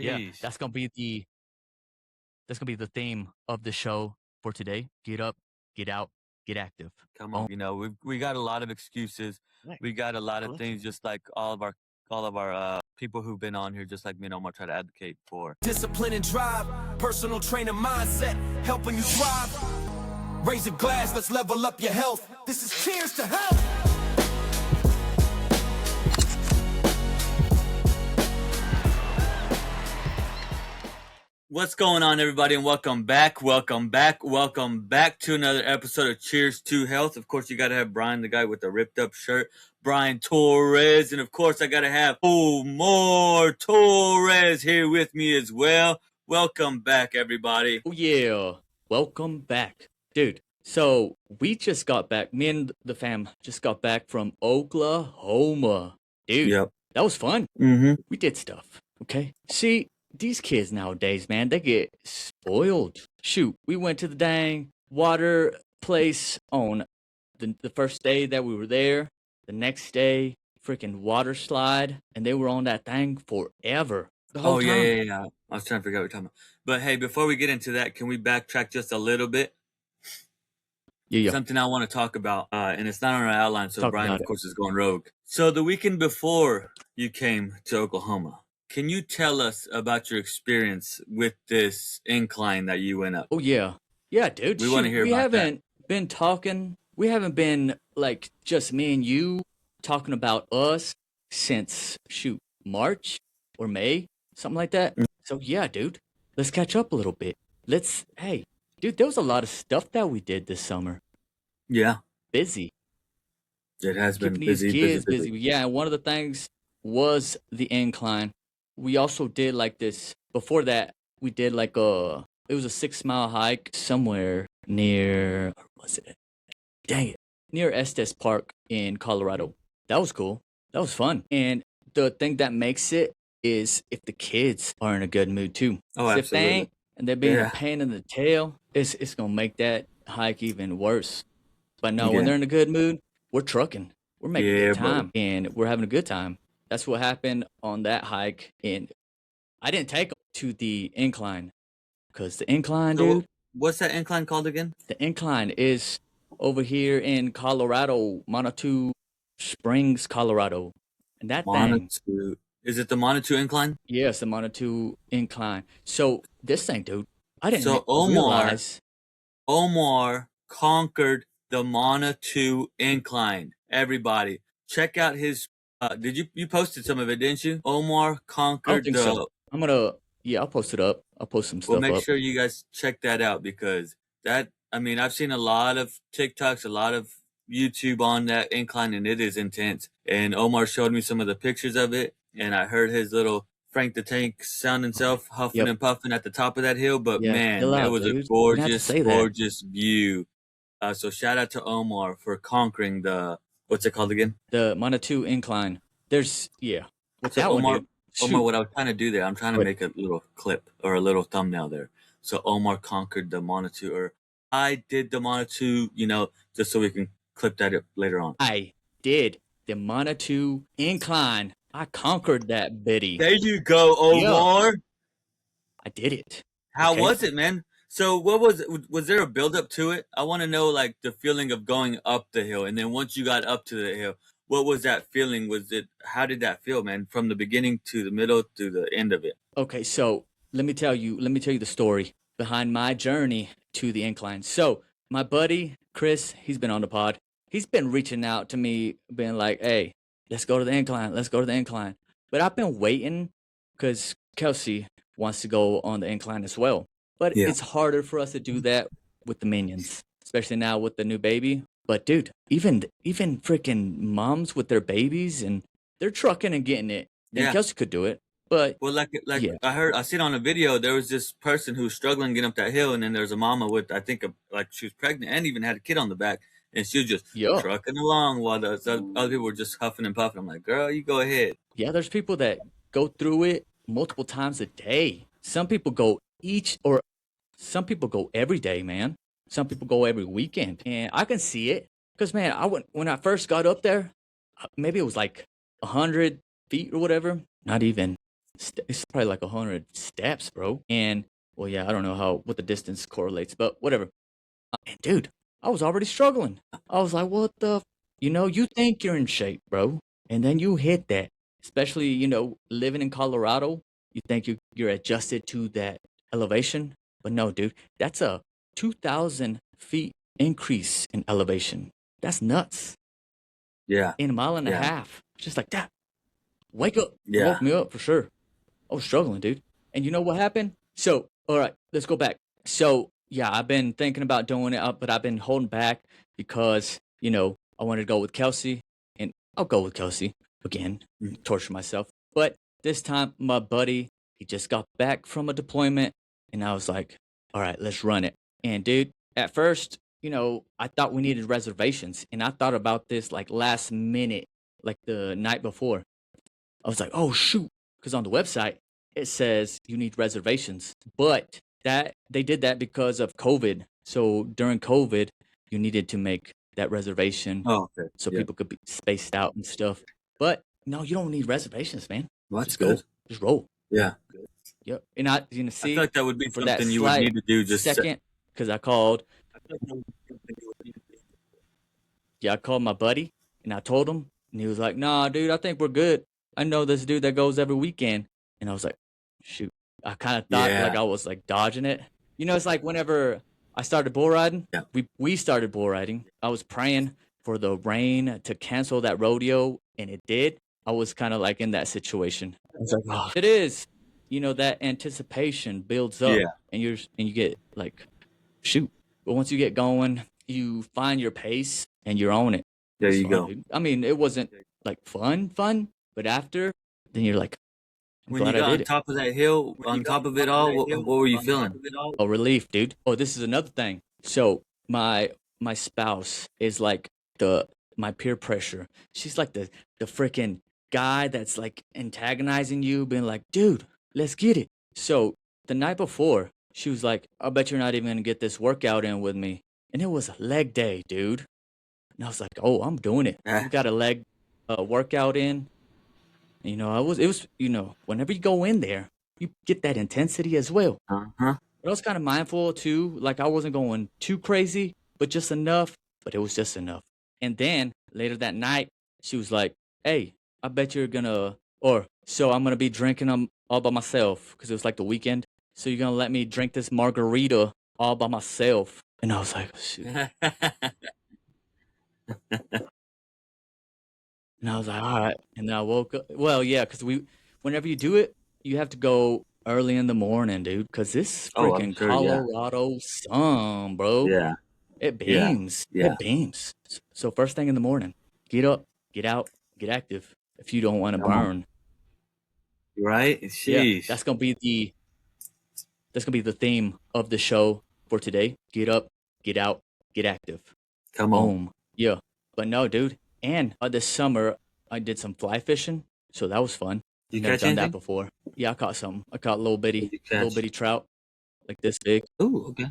yeah, Jeez. that's gonna be the theme of the show for today. Get up, get out, get active. Come Boom. on. You know, we got a lot of excuses. Right. We got a lot of Listen. things, just like all of our people who've been on here, just like me and Omar try to advocate for. Discipline and drive, personal trainer mindset, helping you thrive. Raise a glass, let's level up your health. This is cheers to health. What's going on, everybody, and welcome back to another episode of Cheers to Health. Of course, you got to have Brian, the guy with the ripped up shirt, Brian Torres, and of course, I got to have Omar Torres here with me as well. Welcome back, everybody. Oh yeah, welcome back, dude. So we just got back. Me and the fam just got back from Oklahoma, dude. Yep. That was fun. Mm-hmm. We did stuff. Okay. See, these kids nowadays, man, they get spoiled. Shoot, we went to the dang water place on the first day that we were there. The next day, freaking water slide, and they were on that thing forever. The whole time. Yeah. I was trying to figure out what you're talking about. But hey, before we get into that, can we backtrack just a little bit? Yeah. Something I want to talk about, and it's not on our outline, so Talk Brian, about of it. course, is going rogue. So the weekend before you came to Oklahoma, can you tell us about your experience with this incline that you went up? Oh yeah, dude. We want to hear we about that. haven't been talking. We haven't been like just me and you talking about us since March or May, something like that. So yeah, dude, let's catch up a little bit. Hey, dude, there was a lot of stuff that we did this summer. Yeah, Busy. it has been Keeping these busy. kids busy. Yeah, and one of the things was the incline. We also did like this. Before that, we did like it was a 6-mile hike somewhere near, where was it? Dang it. Near Estes Park in Colorado. That was cool. That was fun. And the thing that makes it is if the kids are in a good mood too. Oh, 'Cause if they absolutely. ain't, and they're being Yeah. a pain in the tail, it's going to make that hike even worse. But no, Yeah. when they're in a good mood, we're trucking. We're making Yeah, good brother. time. And we're having a good time. That's what happened on that hike. And I didn't take them to the incline. Because the incline, So dude, what's that incline called again? the incline is over here in Colorado, Manitou Springs, Colorado. And that thing, Manitou. Is it the Manitou Incline? yes, the Manitou Incline. So this thing, dude, I didn't So realize. Omar conquered the Manitou Incline. Everybody, check out his. Did you posted some of it, didn't you? Omar I don't conquered think the. so. I'm gonna, yeah, I'll post it up. I'll post some Well, stuff make up. sure you guys check that out because I've seen a lot of TikToks, a lot of YouTube on that incline, and it is intense. And Omar showed me some of the pictures of it, and I heard his little Frank the Tank sound himself huffing Yep. and puffing at the top of that hill. But Yeah, man, chill it out, was dude. a You didn't have to gorgeous, say that. gorgeous view. So shout out to Omar for conquering the, what's it called again? The Manitou Incline. There's, yeah. With So that one, Omar, dude. Omar, Shoot. what I was trying to do there, I'm trying to What? make a little clip or a little thumbnail there. So Omar conquered the Manitou, or I did the Manitou, just so we can clip that up later on. I did the Manitou Incline. I conquered that bitty. There you go, Omar. I did it. How Okay. was it, man? So what was there a build up to it? I want to know like the feeling of going up the hill, and then once you got up to the hill, what was that feeling? How did that feel, man? From the beginning to the middle to the end of it. Okay, so let me tell you the story behind my journey to the incline. So my buddy Chris, he's been on the pod. He's been reaching out to me, being like, "Hey, let's go to the incline. Let's go to the incline." But I've been waiting because Kelsey wants to go on the incline as well. But Yeah. it's harder for us to do that with the minions, especially now with the new baby. But dude, even freaking moms with their babies, and they're trucking and getting it. And Yeah. Kelsey could do it. But Well, like yeah. I seen on a video, there was this person who was struggling getting up that hill, and then there's a mama with, I think, like she was pregnant and even had a kid on the back, and she was just Yeah. trucking along while the other people were just huffing and puffing. I'm like, girl, you go ahead. Yeah, there's people that go through it multiple times a day. Some people go some people go every day, man. Some people go every weekend. And I can see it. Because, man, when I first got up there, maybe it was like 100 feet or whatever. Not even. it's probably like 100 steps, bro. And well, yeah, I don't know what the distance correlates, but whatever. And dude, I was already struggling. I was like, what the? You think you're in shape, bro, and then you hit that. Especially, living in Colorado, you think you're adjusted to that elevation, but no, dude, that's a 2,000 feet increase in elevation. That's nuts. Yeah. In a mile and a Yeah. half, just like that. Wake up. It Yeah. woke me up for sure. I was struggling, dude. And you know what happened? So, all right, let's go back. So, yeah, I've been thinking about doing it, but I've been holding back because, I wanted to go with Kelsey, and I'll go with Kelsey again, torture myself. But this time, my buddy, he just got back from a deployment, and I was like, all right, let's run it. And dude, at first, I thought we needed reservations, and I thought about this like last minute, like the night before. I was like, oh shoot, because on the website it says you need reservations, but that they did that because of COVID. So during COVID, you needed to make that reservation so people could be spaced out and stuff. But no, you don't need reservations, man. Well, that's Just good. go. Just roll. Yeah. Yep. And I see. I feel like that would be for something that you would need to do just second, because I called. Yeah, I called my buddy and I told him, and he was like, "Nah, dude, I think we're good. I know this dude that goes every weekend." And I was like, "Shoot." I kind of thought like I was like dodging it. It's like whenever I started bull riding, we started bull riding. I was praying for the rain to cancel that rodeo, and it did. I was kind of like in that situation. I was like, "Oh, it is." That anticipation builds up, and you get like, shoot. But once you get going, you find your pace and you're on it. There It's you fun, go. dude. I mean, it wasn't like fun, but after, then you're like, I'm When you glad I got did on it. top of that hill, on top of it all, what were you feeling? Oh, relief, dude. Oh, this is another thing. So my spouse is like my peer pressure. She's like the freaking guy that's like antagonizing you, being like, dude, let's get it. So the night before, she was like, I bet you're not even gonna get this workout in with me. And it was leg day, dude. And I was like, oh, I'm doing it. We got a leg workout in. It was, whenever you go in there, you get that intensity as well. Uh-huh. But I was kind of mindful too. Like I wasn't going too crazy, but just enough. But it was just enough. And then later that night, she was like, hey, I bet you're gonna, so I'm gonna be drinking them all by myself because it was like the weekend. So you're gonna let me drink this margarita all by myself. And I was like, shoot. And I was like, all right. And then I woke up. Well, yeah, because whenever you do it, you have to go early in the morning, dude. Because this freaking Colorado sun, bro. Yeah. It beams. Yeah. It beams. So first thing in the morning, get up, get out, get active. If you don't want to burn, right? Sheesh. Yeah, that's gonna be the theme of the show for today. Get up, get out, get active. Come on. Boom. Yeah. But no, dude. And this summer, I did some fly fishing, so that was fun. You Never catch done anything? that before. Yeah, I caught something. I caught little bitty trout, like this big. Ooh, okay.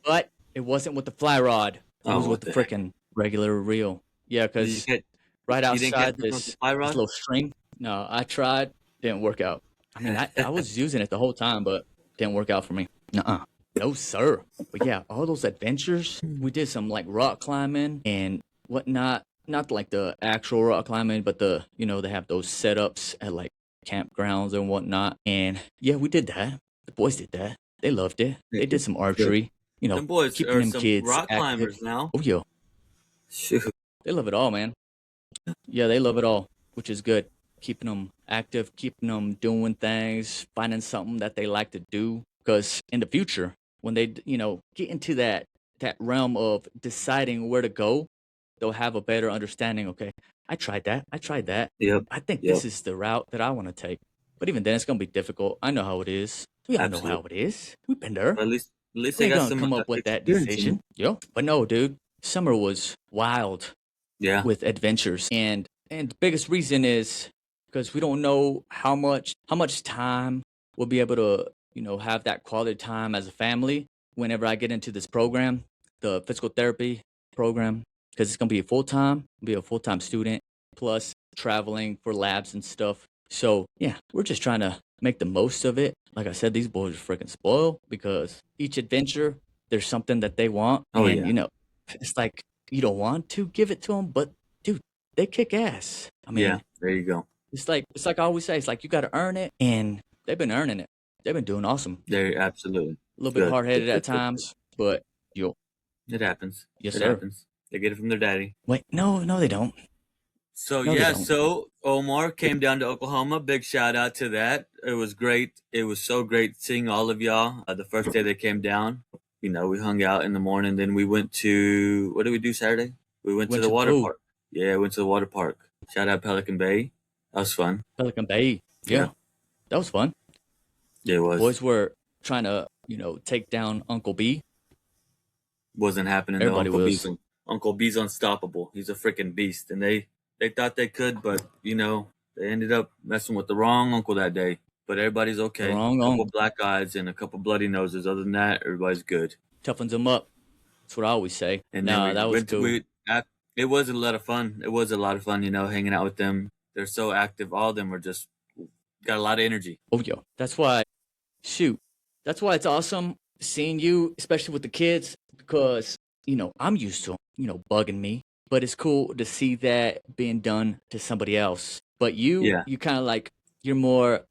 But it wasn't with the fly rod. It was with the heck? freaking regular reel. Yeah, because right you didn't catch outside it with this the fly rod? little string. No, I tried. Didn't work out. I mean, I was using it the whole time, but didn't work out for me. Nuh-uh. No, sir. But yeah, all those adventures. We did some like rock climbing and whatnot. Not like the actual rock climbing, but they have those setups at like campgrounds and whatnot. And yeah, we did that. The boys did that. They loved it. They did some archery. Them boys keeping are them some kids rock active. climbers now. Oh yeah, Shoot. they love it all, man. Yeah, they love it all, which is good. Keeping them active, keeping them doing things, finding something that they like to do. Because in the future, when they get into that realm of deciding where to go, they'll have a better understanding. Okay, I tried that. Yep. I think this is the route that I want to take. But even then, it's gonna be difficult. I know how it is. We all know how it is. We've been there. But at least We they ain't got gonna some come up with that experience, decision. Yeah. But no, dude, summer was wild Yeah. with adventures, and the biggest reason is because we don't know how much time we'll be able to have that quality time as a family whenever I get into this program, the physical therapy program, because it's gonna be a full-time student plus traveling for labs and stuff. So yeah, we're just trying to make the most of it. Like I said, these boys are freaking spoiled because each adventure, there's something that they want. Oh, And, yeah. you know, it's like you don't want to give it to them, but dude, they kick ass. I Yeah, mean, there you go. it's like I always say, it's like you got to earn it. And they've been earning it. They've been doing awesome. There, absolutely. A little bit hard headed at times, but yo, It happens. yes, It sir. happens. They get it from their daddy. Wait, no, they don't. So No, they yeah, don't. so Omar came down to Oklahoma. Big shout out to that. It was great. It was so great seeing all of y'all. The first day they came down, you know, we hung out in the morning. Then we went to, what did we do Saturday? We went to the water park. Yeah, went to the water park. Shout out Pelican Bay. That was fun. Pelican Bay. Yeah. That was fun. Yeah, it was. Boys were trying to, you know, take down Uncle B. Wasn't happening Everybody though. was. Uncle B's unstoppable. He's a freaking beast. And they thought they could, but, you know, they ended up messing with the wrong uncle that day. But everybody's okay. The wrong a couple uncle. black eyes and a couple bloody noses. Other than that, everybody's good. Toughens them up. That's what I always say. And nah, that was cool. It was a lot of fun. It was a lot of fun, you know, hanging out with them. They're so active. All of them are just got a lot of energy. Oh, yo. That's why it's awesome seeing you, especially with the kids, because, you know, I'm used to them, you know, bugging me. But it's cool to see that being done to somebody else. But you kind of like, you're more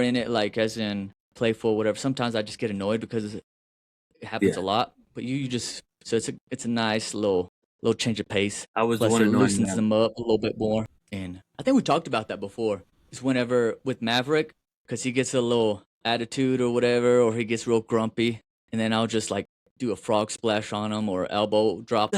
in it, like as in playful, whatever. Sometimes I just get annoyed because it happens a lot. But you just, so it's a nice little change of pace. I was Plus the one it annoying loosens them. them up a little bit more. And I think we talked about that before. It's whenever with Maverick, because he gets a little attitude or whatever, or he gets real grumpy, and then I'll just like do a frog splash on him or elbow drop,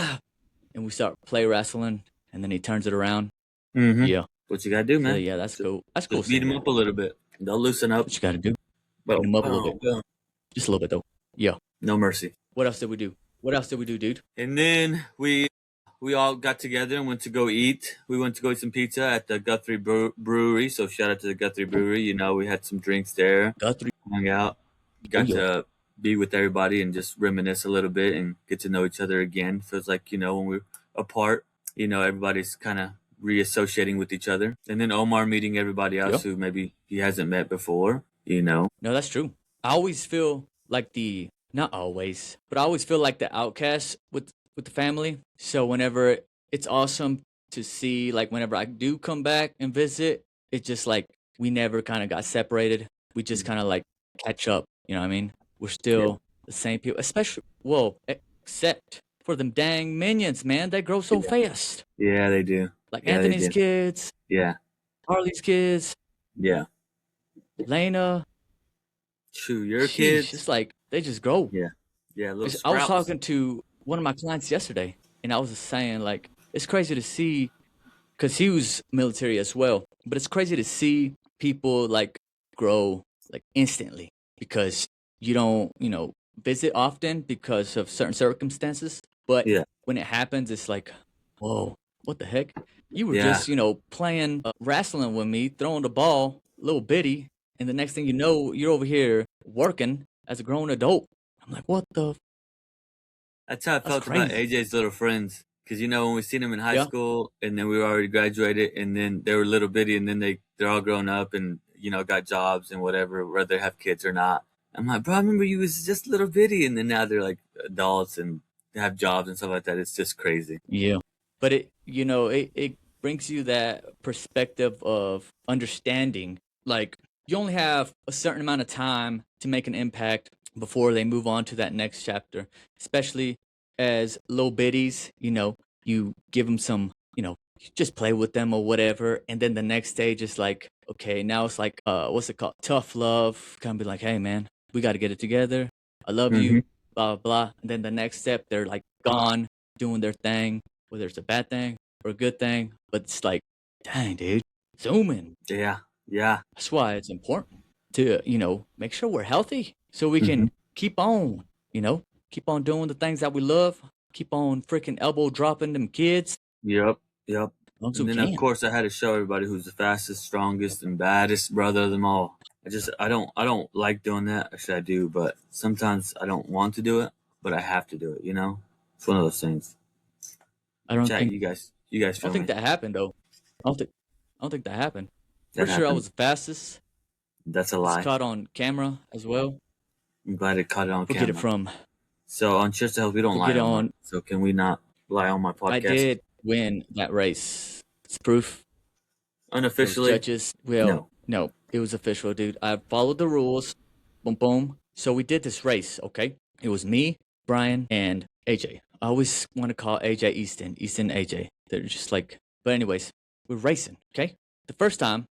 and we start play wrestling, and then he turns it around. Mm-hmm. Yeah. What you gotta do, man? So, yeah, that's cool. That's cool. Just beat him up a little bit. They'll loosen up. What you gotta do? Beat him up a little bit. Just a little bit though. Yeah. No mercy. What else did we do? Dude? And then we all got together and went to go eat. We went to go eat some pizza at the Guthrie Brewery. So shout out to the Guthrie Brewery. You know, we had some drinks there. Guthrie. Hung out. Got to be with everybody and just reminisce a little bit and get to know each other again. Feels like, you know, when we're apart, you know, everybody's kind of reassociating with each other. And then Omar meeting everybody else who maybe he hasn't met before, you know. No, that's true. I always feel like not always, but I always feel like the outcast with the family. So whenever it's awesome to see, like whenever I do come back and visit, it's just like we never kind of got separated. We just kind of like catch up. You know what I mean? We're still the same people, especially, except for them dang minions, man. They grow so fast. Yeah, they do. Like Anthony's kids. Yeah. Harley's kids. Yeah. Lena. Shoot, your kids. Just like, they just grow. Yeah. Yeah, little I was talking to one of my clients yesterday, and I was just saying, like, it's crazy to see, because he was military as well, but it's crazy to see people, like, grow, like, instantly, because you don't, you know, visit often because of certain circumstances, but when it happens, it's like, whoa, what the heck? You were just, you know, playing wrestling with me, throwing the ball, little bitty, and the next thing you know, you're over here working as a grown adult. I'm like, what the? That's how I felt about AJ's little friends. Because, you know, when we seen them in high school, and then we were already graduated, and then they were little bitty, and then they're all grown up and, you know, got jobs and whatever, whether they have kids or not. I'm like, bro, I remember you was just little bitty, and then now they're like adults and they have jobs and stuff like that. It's just crazy. Yeah. But it, you know, it brings you that perspective of understanding. Like, you only have a certain amount of time to make an impact before they move on to that next chapter, especially as little bitties. You know, you give them some, you know, you just play with them or whatever, and then the next stage is like, okay, now it's like, what's it called? Tough love. Kind of be like, hey man, we got to get it together. I love you, blah, blah, blah. And then the next step, they're like gone, doing their thing, whether it's a bad thing or a good thing. But it's like, dang, dude, zooming. Yeah, yeah. That's why it's important to, you know, make sure we're healthy so we can keep on, you know, keep on doing the things that we love, keep on freaking elbow dropping them kids. Yep. And then, of course, I had to show everybody who's the fastest, strongest, and baddest brother of them all. I don't like doing that. Actually, I do, but sometimes I don't want to do it, but I have to do it, you know? It's one of those things. I don't think you guys I don't think that happened though. I don't think that happened. Pretty sure I happened. was the fastest. That's a It's lie. caught on camera as well. I'm glad it caught it on We'll camera. get it from. So on Cheers to Health, we don't We'll lie get it on. on. So can we not lie on my podcast? I did win that race. It's proof. Unofficially? Those judges. Well, no, it was official, dude. I followed the rules. Boom, boom. So we did this race, okay? It was me, Brian, and AJ. I always want to call AJ Easton, AJ. They're just like, but anyways, we're racing, okay? The first time,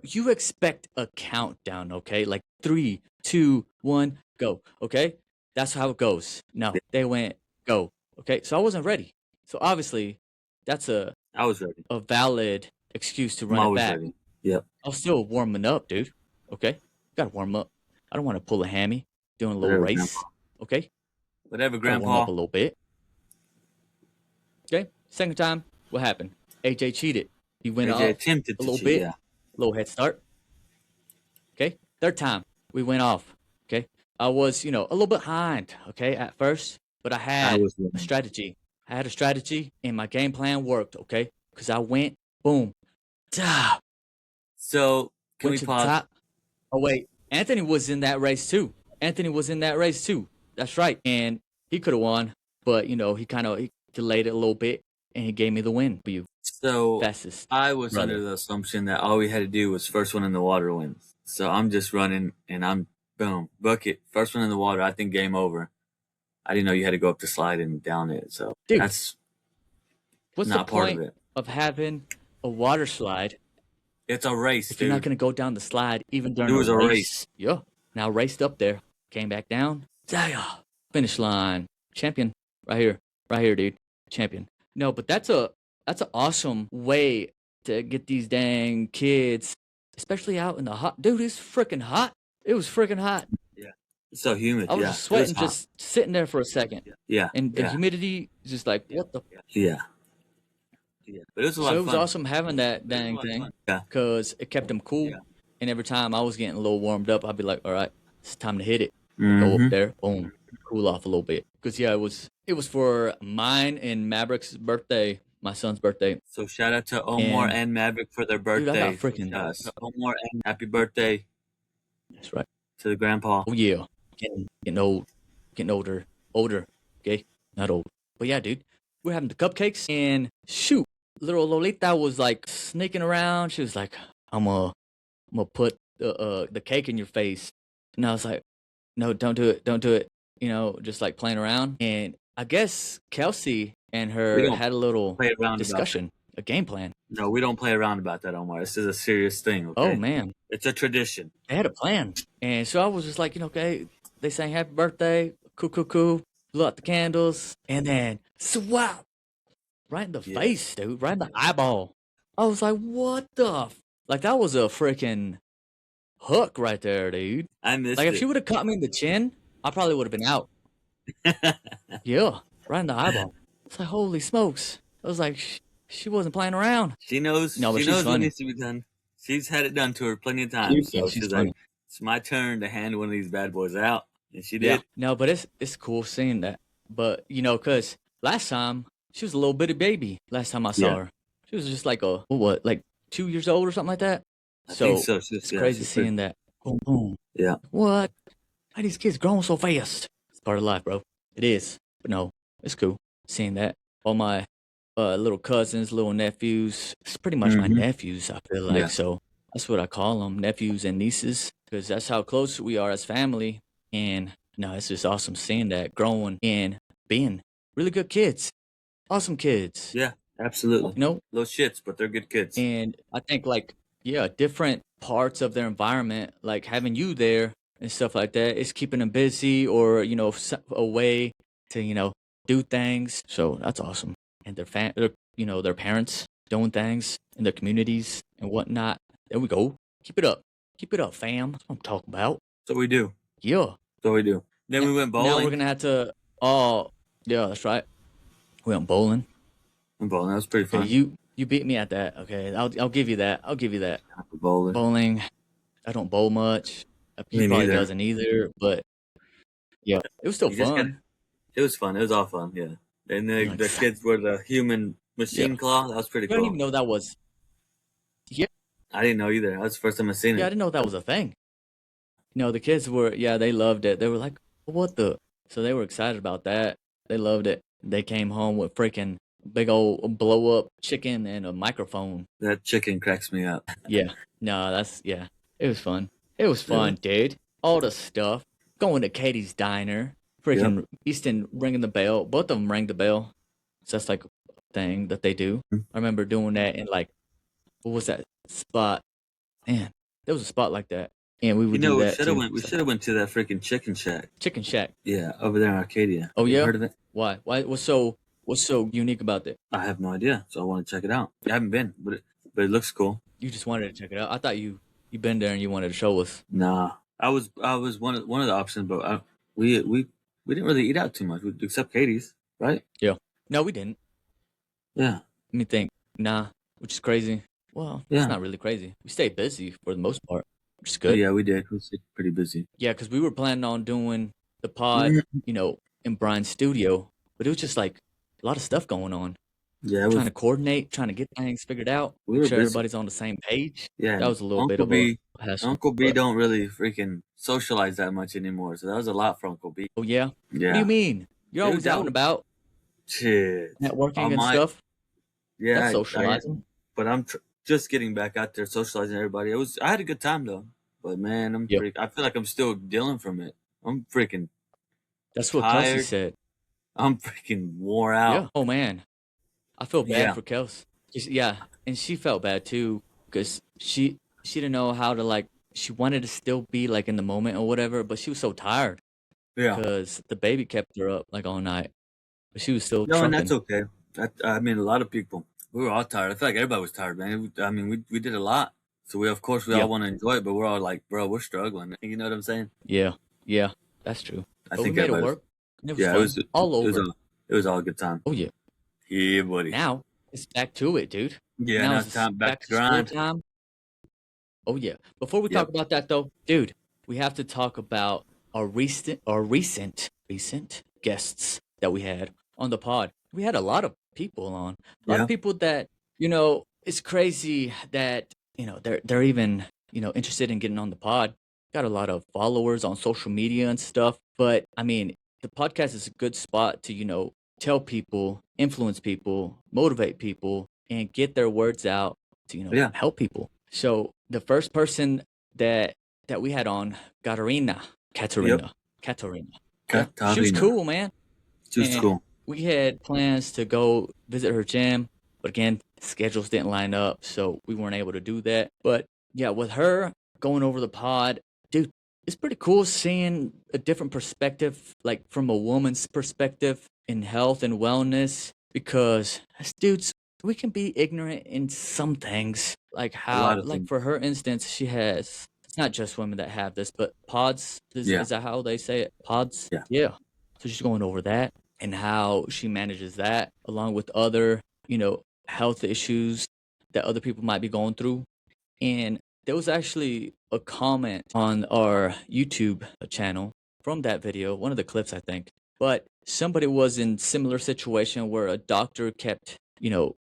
you expect a countdown, okay? Like 3, 2, 1, go, okay? That's how it goes. No, they went, go, okay? So I wasn't ready. So obviously, that's I was ready. a valid excuse to I'm run it always back. ready. Yep. I was still warming up, dude. Okay? Gotta warm up. I don't want to pull a hammy doing a little Whatever, race. Grandpa. Okay? Whatever, Gotta warm Grandpa. up a little bit. Okay? Second time, what happened? AJ cheated. He went AJ off attempted a to little cheat, bit. yeah. Little head start. Okay? Third time, we went off. Okay? I was, a little behind, okay, at first. But I had was a strategy. I had a strategy, and my game plan worked, okay? Because I went, boom. Da, So can went we to pause? the top. Oh, wait. Anthony was in that race, too. That's right. And he could have won, but, he kind of delayed it a little bit, and he gave me the win for you. So Fastest. I was brother. under the assumption that all we had to do was first one in the water wins. So I'm just running, and I'm, boom, bucket. First one in the water, I think game over. I didn't know you had to go up the slide and down it. So Dude, that's what's not the part point of it. of having a water slide It's a race, if dude. you're not going to go down the slide even during It was a a race? race. Yeah. Now raced up there, came back down. Finish line. Champion. Right here, dude. Champion. No, but that's an awesome way to get these dang kids, especially out in the hot. Dude, it's freaking hot. It was freaking hot. It's so humid. I was yeah. just sweating, It was hot. just sitting there for a second. Yeah. And the yeah. humidity is just like, what the? Yeah. Yeah. But it was a lot So it of was fun. awesome having that dang lot of thing fun. Yeah. because it kept them cool. Yeah. And every time I was getting a little warmed up, I'd be like, all right, it's time to hit it. Go Mhm. up there, boom, cool off a little bit. Because, yeah, it was for mine and Maverick's birthday, my son's birthday. So shout out to Omar And- and Maverick for their Dude, I birthday. got freaking. Shout out to Omar and happy birthday That's right. to the grandpa. Oh, yeah. Getting old. Getting older. Okay? Not old. But, yeah, dude, we're having the cupcakes. And, shoot, little Lolita was, like, sneaking around. She was like, I'm gonna put the cake in your face. And I was like, no, don't do it. Just like playing around. And I guess Kelsey and We her don't had a little Play around discussion, a game plan. No, we don't play around about that, Omar. This is a serious thing. Okay? Oh, man. It's a tradition. They had a plan. And so I was just like, okay, they sang happy birthday, cool, blew out the candles, and then swap right in the Yeah. face, dude, right in the eyeball. I was like, what the? Like, that was a freaking hook right there, dude. I missed Like, it. if she would have caught me in the chin, I probably would have been out. Yeah, right in the eyeball. It's like, holy smokes. I was like, she wasn't playing around. She knows. No, but she she's knows what funny. needs to be done. She's had it done to her plenty of times. Yeah, So she's she's funny. like, it's my turn to hand one of these bad boys out, and she Yeah. did. No, but it's cool seeing that. But, because last time, she was a little bitty baby last time I saw Yeah. her. She was just like like 2 years old or something like that. I think so. It's crazy seeing that. Boom, boom. Yeah. What? How these kids growing so fast? It's part of life, bro. It is. But no, it's cool seeing that. All my little cousins, little nephews. It's pretty much my Mhm. nephews, I feel like. Yeah. So that's what I call them, nephews and nieces, because that's how close we are as family. And no, it's just awesome seeing that growing and being really good kids. Awesome kids. Yeah, absolutely. Little shits, but they're good kids. And I think different parts of their environment, like having you there and stuff like that, is keeping them busy or, a way to, do things. So that's awesome. And their parents doing things in their communities and whatnot. There we go. Keep it up. Keep it up, fam. That's what I'm talking about. So we do. Yeah. So we do. Then we went bowling. Now we're going to have to, yeah, that's right. We went bowling. Bowling. That was pretty Okay, fun. you beat me at that. Okay, I'll give you that. Bowling. Bowling. I don't bowl much. He Me probably neither. doesn't either. But yeah, it was still You just fun. It was fun. It was all fun. Yeah. And the kids were the human machine Yeah. claw. That was pretty I don't even cool. know that was. Yeah, I didn't know either. That's the first time I seen Yeah, I it. didn't know that was a thing. The kids were, they loved it. They were like, what the? So they were excited about that. They loved it. They came home with freaking big old blow up chicken and a microphone. That chicken cracks me up. Yeah. No, it was fun. It was fun, dude. All the stuff. Going to Katie's Diner. Freaking Easton ringing the bell. Both of them rang the bell. So that's like a thing that they do. I remember doing that in like, what was that spot? Man, there was a spot like that. And we would do that We should have went to that freaking Chicken Shack. Chicken Shack. Yeah, over there in Arcadia. Oh, yeah? Heard of it? Why? What's so unique about that? I have no idea, so I want to check it out. I haven't been, but it looks cool. You just wanted to check it out. I thought you been there and you wanted to show us. Nah, I was one of the options, but we didn't really eat out too much, except Katie's, right? Yeah. No, we didn't. Yeah. Let me think. Nah, which is crazy. Well, it's not really crazy. We stayed busy for the most part, which is good. Yeah, we did. We stayed pretty busy. Yeah, because we were planning on doing the pod, in Brian's studio, but it was just like a lot of stuff going on. Yeah, trying to coordinate, trying to get things figured out, make sure everybody's on the same page. Yeah, that was a little bit of a hassle. Uncle B don't really freaking socialize that much anymore, so that was a lot for Uncle B. Oh yeah? Yeah. What do you mean? You're always out and about, shit, networking and stuff. Yeah, that's socializing. But I'm just getting back out there socializing everybody. I had a good time though, but man, I feel like I'm still dealing from it. I'm freaking. That's what tired. Kelsey said. I'm freaking wore out. Yeah. Oh man, I feel bad for Kelsey. Yeah, and she felt bad too because she didn't know how to like. She wanted to still be like in the moment or whatever, but she was so tired. Yeah. Because the baby kept her up like all night, but she was still. No, and that's okay. I mean, a lot of people. We were all tired. I feel like everybody was tired, man. I mean, we did a lot. So we all want to enjoy it, but we're all like, bro, we're struggling. You know what I'm saying? Yeah, that's true. I think we made it work. It was fun. All over. It was all a good time. Oh yeah. Yeah, buddy. Now it's back to it, dude. Yeah, now it's time back to grind. Time. Oh yeah. Before we talk about that though, dude, we have to talk about our recent guests that we had on the pod. We had a lot of people on. A lot of people that, it's crazy that, they're even, interested in getting on the pod. Got a lot of followers on social media and stuff. But I mean, the podcast is a good spot to, tell people, influence people, motivate people, and get their words out to, help people. So the first person that we had on, Katerina. Yeah. She was cool, man. She was cool. We had plans to go visit her gym, but again, schedules didn't line up, so we weren't able to do that. But yeah, with her going over the pod, dude, it's pretty cool seeing a different perspective, like from a woman's perspective in health and wellness, because as dudes, we can be ignorant in some things, like how, like for her instance, she has, it's not just women that have this, but pods, is that how they say it? Pods? Yeah. So she's going over that and how she manages that along with other, health issues that other people might be going through. And there was actually a comment on our YouTube channel from that video, one of the clips, I think. But somebody was in similar situation where a doctor kept,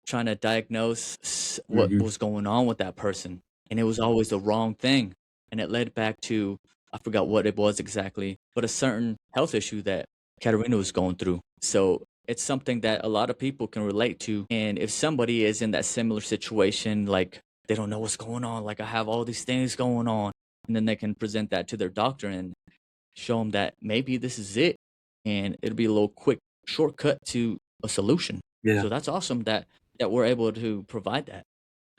trying to diagnose what was going on with that person. And it was always the wrong thing. And it led back to, I forgot what it was exactly, but a certain health issue that Katerina was going through. So it's something that a lot of people can relate to. And if somebody is in that similar situation, like they don't know what's going on, like I have all these things going on, and then they can present that to their doctor and show them that maybe this is it. And it'll be a little quick shortcut to a solution. Yeah. So that's awesome that we're able to provide that.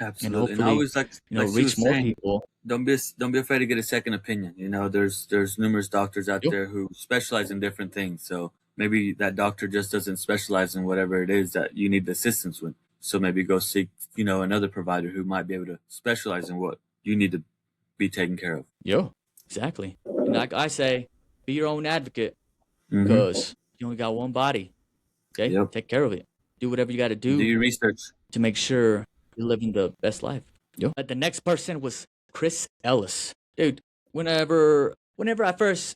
Absolutely. And hopefully, reach more people. Don't be afraid to get a second opinion. There's numerous doctors out there who specialize in different things. So maybe that doctor just doesn't specialize in whatever it is that you need assistance with. So maybe go seek, another provider who might be able to specialize in what you need to be taken care of. Yeah, exactly. And like I say, be your own advocate because you only got one body. Okay, take care of it. Do whatever you got to do. Do your research to make sure you're living the best life. The next person was Chris Ellis. Dude, whenever I first,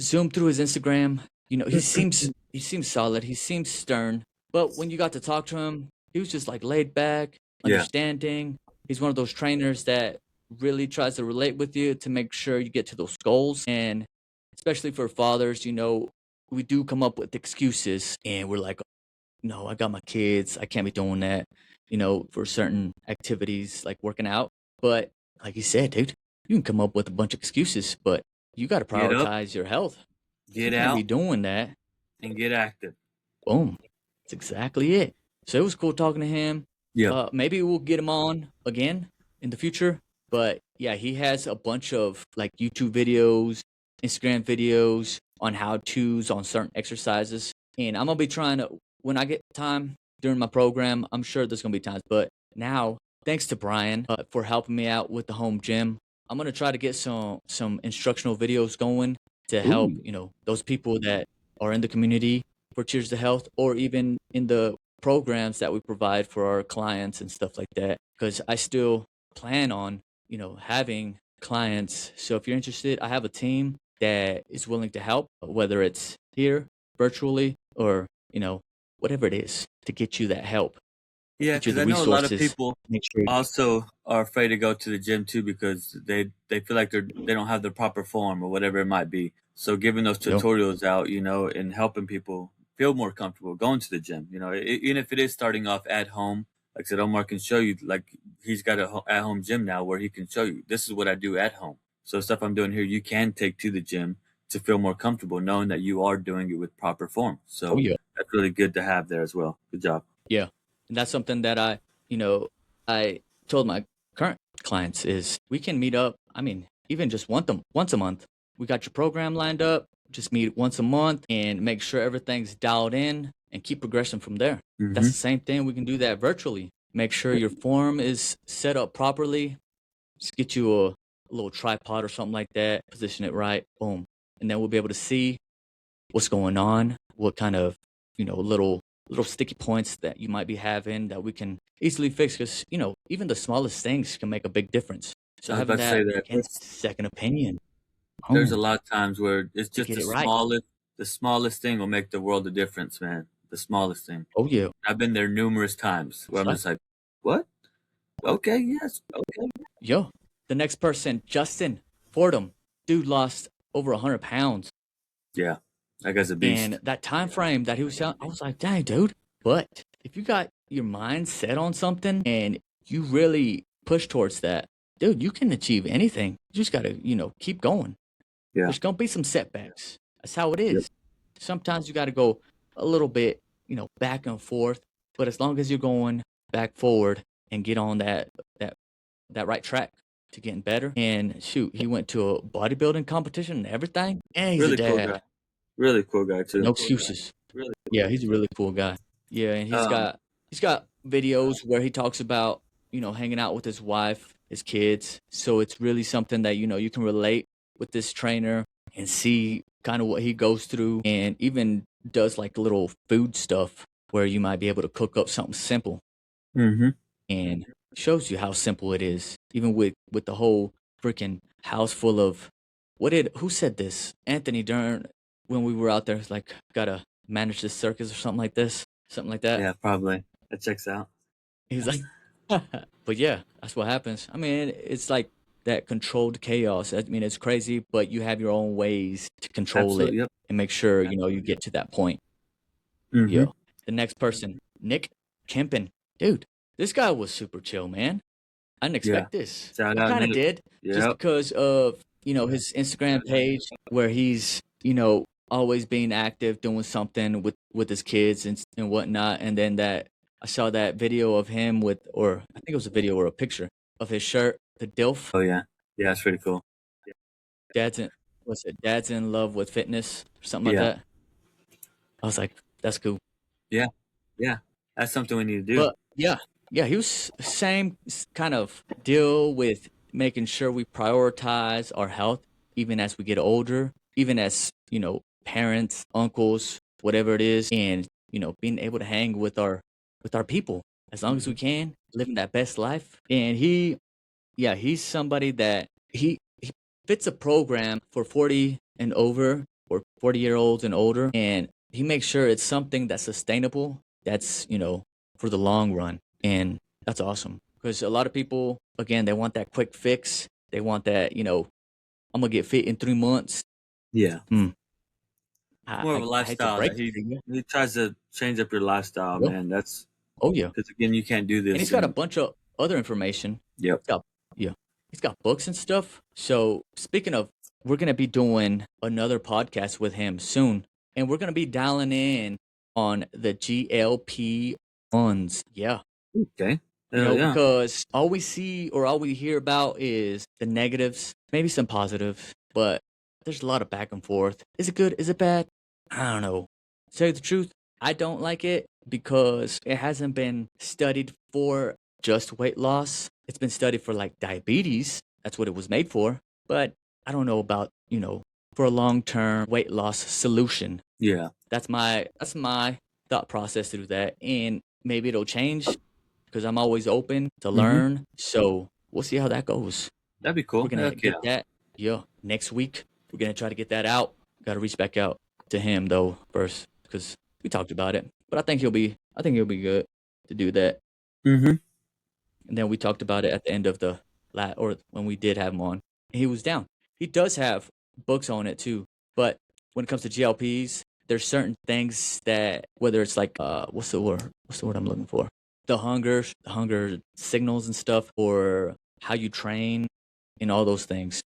zoomed through his Instagram, he seems solid. He seems stern. But when you got to talk to him, he was just like laid back, understanding, He's one of those trainers that really tries to relate with you to make sure you get to those goals. And especially for fathers, we do come up with excuses and we're like, no, I got my kids. I can't be doing that, for certain activities like working out. But like you said, dude, you can come up with a bunch of excuses, but you got to Get up, prioritize your health. You get can't be out, doing that. and get active. Boom. That's exactly it. So it was cool talking to him. Yeah. Maybe we'll get him on again in the future. But yeah, he has a bunch of like YouTube videos, Instagram videos on how-tos on certain exercises. And I'm going to be trying to, when I get time during my program, I'm sure there's going to be times. But now, thanks to Brian for helping me out with the home gym. I'm going to try to get some instructional videos going to help, those people that are in the community for Cheers to Health, or even in the programs that we provide for our clients and stuff like that. Because I still plan on, having clients. So if you're interested, I have a team that is willing to help, whether it's here, virtually, or, whatever it is to get you that help. Yeah, Get you because the I know a lot of resources. people Make sure. also are afraid to go to the gym too because they feel like they don't have the proper form or whatever it might be. So giving those Yep. tutorials out, and helping people feel more comfortable going to the gym, even if it is starting off at home. Like I said, Omar can show you, like he's got a at-home gym now where he can show you, this is what I do at home. So stuff I'm doing here, you can take to the gym to feel more comfortable knowing that you are doing it with proper form. Oh, So yeah. that's really good to have there as well. Good job. Yeah. And that's something that I told my current clients is we can meet up. I mean, even just once a month. We got your program lined up. Just meet once a month and make sure everything's dialed in and keep progressing from there. That's the same thing. We can do that virtually. Make sure your form is set up properly. Just get you a little tripod or something like that. Position it right. Boom. And then we'll be able to see what's going on, what kind of, little sticky points that you might be having that we can easily fix, because, even the smallest things can make a big difference. So I was having about to say that, that. again, second opinion. There's a Boom. lot of times where it's just Get the it right. smallest thing will make the world of difference, man. The smallest thing. Oh, yeah. I've been there numerous times where I'm Right. just like, what? Okay, yes, okay. Yo, the next person, Justin Fordham. Dude lost over 100 pounds. Yeah, that guy's a beast. And that time frame that he was telling, I was like, dang, dude. But if you got your mind set on something and you really push towards that, dude, you can achieve anything. You just got to, keep going. Yeah. There's going to be some setbacks. That's how it is. Yep. Sometimes you got to go a little bit, back and forth. But as long as you're going back forward and get on that right track to getting better. And shoot, he went to a bodybuilding competition and everything. And he's Really a dad. cool guy. Really cool guy too. No excuses. Really. Yeah, he's a really cool guy. Yeah, and he's got videos where he talks about, hanging out with his wife, his kids. So it's really something that, you can relate with this trainer and see kind of what he goes through, and even does like little food stuff where you might be able to cook up something simple, and shows you how simple it is, even with the whole freaking house full of who said this? Anthony Dern, when we were out there, like, gotta manage this circus or something like that. Yeah, probably. That checks out. He's like, but yeah, that's what happens. I mean, it's like that controlled chaos. I mean, it's crazy, but you have your own ways to control Absolutely, it yep. and make sure, you get to that point. Yo, the next person, Nick Kempen. Dude, this guy was super chill, man. I didn't expect this. Shout I out, kind of Nick. did, just Yep. because of, his Instagram page where he's, always being active, doing something with his kids and whatnot. And then I saw that video of him or I think it was a video or a picture of his shirt, the DILF. Oh yeah. Yeah, it's pretty cool. Dad's in love with fitness or something like Yeah. that. I was like, that's cool. Yeah. Yeah. That's something we need to do. But yeah, he was same kind of deal with making sure we prioritize our health even as we get older, even as, parents, uncles, whatever it is, and, being able to hang with our people as long as we can, living that best life. And he's somebody that he fits a program for 40 and over, or 40-year-olds and older, and he makes sure it's something that's sustainable, that's, for the long run. And that's awesome. Because a lot of people, again, they want that quick fix. They want that, I'm gonna get fit in 3 months. Yeah. More of a I hate to lifestyle break that it to you. he tries to change up your lifestyle, Yeah. man. That's Oh yeah. because again, you can't do this. And he's got a bunch of other information. Yep. He's got books and stuff. So speaking of, we're gonna be doing another podcast with him soon, and we're gonna be dialing in on the GLP ones. Yeah. Okay. Yeah. Because all we see or all we hear about is the negatives, maybe some positives, but there's a lot of back and forth. Is it good? Is it bad? I don't know. To tell you the truth, I don't like it because it hasn't been studied for just weight loss. It's been studied for like diabetes. That's what it was made for. But I don't know about, for a long-term weight loss solution. Yeah. That's my thought process to do that. And maybe it'll change because I'm always open to learn. So we'll see how that goes. That'd be cool. We're going to get that. Yeah. Next week, we're going to try to get that out. Got to reach back out to him though first because we talked about it. But I think he'll be good to do that. And then we talked about it at the end of the or when we did have him on. He was down. He does have books on it too. But when it comes to GLPs, there's certain things that, whether it's like what's the word I'm looking for? The hunger signals and stuff, or how you train and all those things.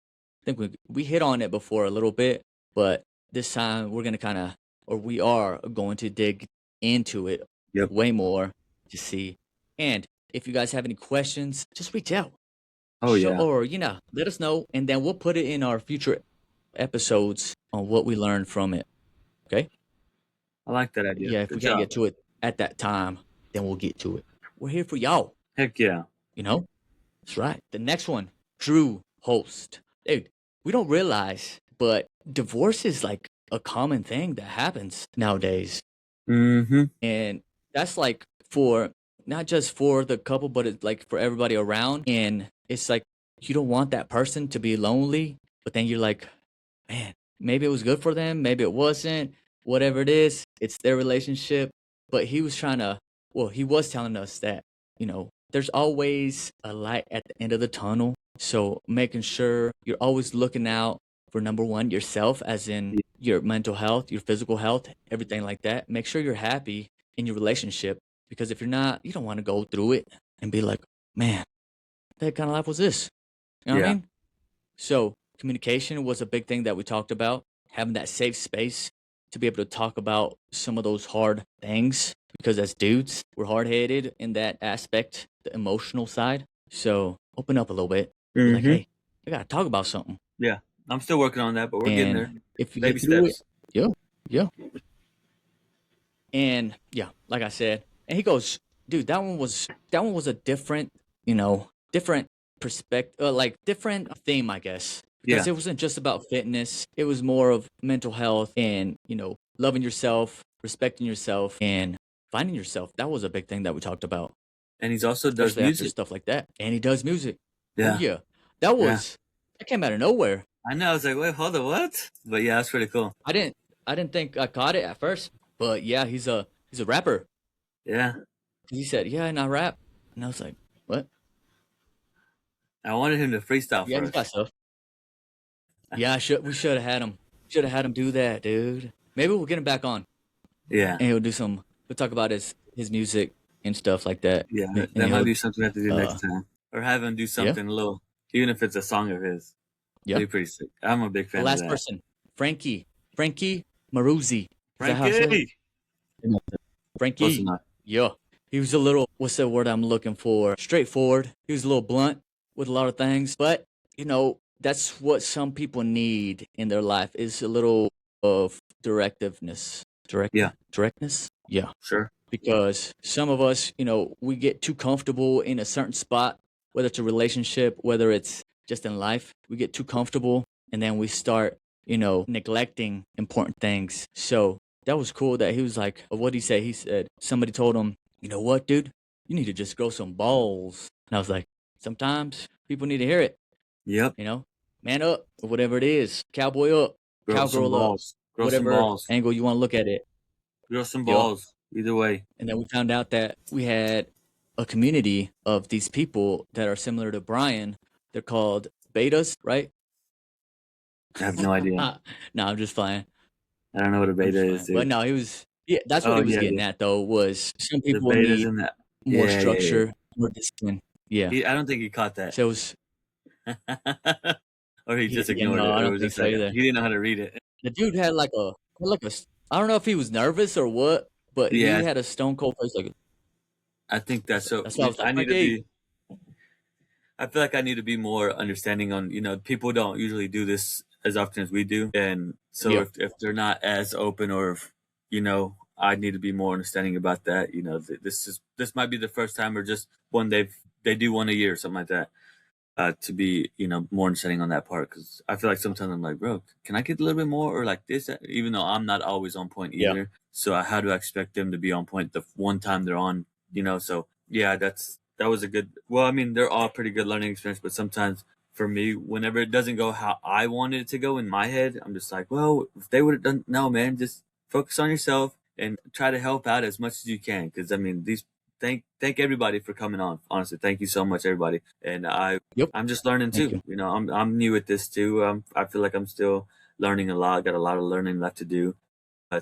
I think we hit on it before a little bit, but this time we are going to dig into it way more to see. And if you guys have any questions, just reach out. Or let us know, and then we'll put it in our future episodes on what we learned from it. Okay? I like that idea. Yeah, if we can't get to it at that time, then we'll get to it. We're here for y'all. Heck yeah. That's right. The next one, Drew Holst. Dude, we don't realize, but divorce is like a common thing that happens nowadays. And that's like for not just for the couple, but it's like for everybody around. And it's like you don't want that person to be lonely, but then you're like, man, maybe it was good for them, maybe it wasn't. Whatever it is, it's their relationship. But he was telling us that, there's always a light at the end of the tunnel. So making sure you're always looking out for number one, yourself, as in your mental health, your physical health, everything like that. Make sure you're happy in your relationship, because if you're not, you don't want to go through it and be like, man, what kind of life was this? You know what I mean? So communication was a big thing that we talked about, having that safe space to be able to talk about some of those hard things, because as dudes, we're hard-headed in that aspect, the emotional side. So open up a little bit. Like, hey, I got to talk about something. Yeah. I'm still working on that, but we're getting there. If you baby steps. Yeah. And yeah, like I said, and he goes, dude, that one was a different, different perspective, like different theme, I guess. Because it wasn't just about fitness. It was more of mental health and, loving yourself, respecting yourself, and finding yourself. That was a big thing that we talked about. And he's also does music. Stuff like that. And he does music. Yeah. Oh, yeah. That came out of nowhere. I know. I was like, wait, hold on, what? But yeah, that's pretty cool. I didn't think I caught it at first. But yeah, he's a rapper. Yeah. He said, yeah, and I rap. And I was like, what? I wanted him to freestyle Yeah, first. he's got stuff. Yeah, we should have had him. Should have had him do that, dude. Maybe we'll get him back on. Yeah. And we'll talk about his music and stuff like that. Yeah, that might be something we have to do next time. Or have him do something a little, even if it's a song of his. Yeah. Be pretty sick. I'm a big fan of that. The last person, Frankie Maruzzi. Frankie! Frankie. Yeah. He was a little, what's the word I'm looking for? Straightforward. He was a little blunt with a lot of things. But, that's what some people need in their life, is a little of directiveness. Directness? Yeah. Sure. Because some of us, we get too comfortable in a certain spot, whether it's a relationship, whether it's just in life. We get too comfortable, and then we start, neglecting important things. So that was cool that he was like, what did he say? He said, somebody told him, you know what, dude? You need to just grow some balls. And I was like, sometimes people need to hear it. Yep. Man up, or whatever it is. Cowboy up. Cowgirl up. Grow whatever some balls. Angle you want to look at it. Grow some balls. Either way. And then we found out that we had a community of these people that are similar to Brian. They're called betas, right? I have no idea. No, I'm just playing. I don't know what a I'm beta just is, playing. dude. But no, he was. Yeah, that's what Oh he was yeah, getting yeah. at though. Was some The people betas need in that. more Yeah. structure, more discipline. Yeah. I don't think he caught that. So it was. Or he just ignored No, it. I Or it don't was think just so like either. he didn't know how to read it. The dude had like a I don't know if he was nervous or what, but Yeah. he had a stone cold face. Like, I think that's so. that's why I was like, I need to Frankie. be. I feel like I need to be more understanding on, people don't usually do this as often as we do. And so Yeah. if they're not as open or if, I need to be more understanding about that. This might be the first time or just one they do one a year or something like that. To be, more understanding on that part. Cause I feel like sometimes I'm like, bro, can I get a little bit more or like this, even though I'm not always on point either. Yeah. So how do I expect them to be on point the one time they're on, so yeah, that was a good, well, I mean, they're all pretty good learning experience, but sometimes for me, whenever it doesn't go how I wanted it to go in my head, I'm just like, well, if they would have done, no, man, just focus on yourself and try to help out as much as you can. Cause I mean, thank everybody for coming on. Honestly, thank you so much, everybody. And Yep. I'm just learning Thank too. you. I'm new at this too. I feel like I'm still learning a lot. Got a lot of learning left to do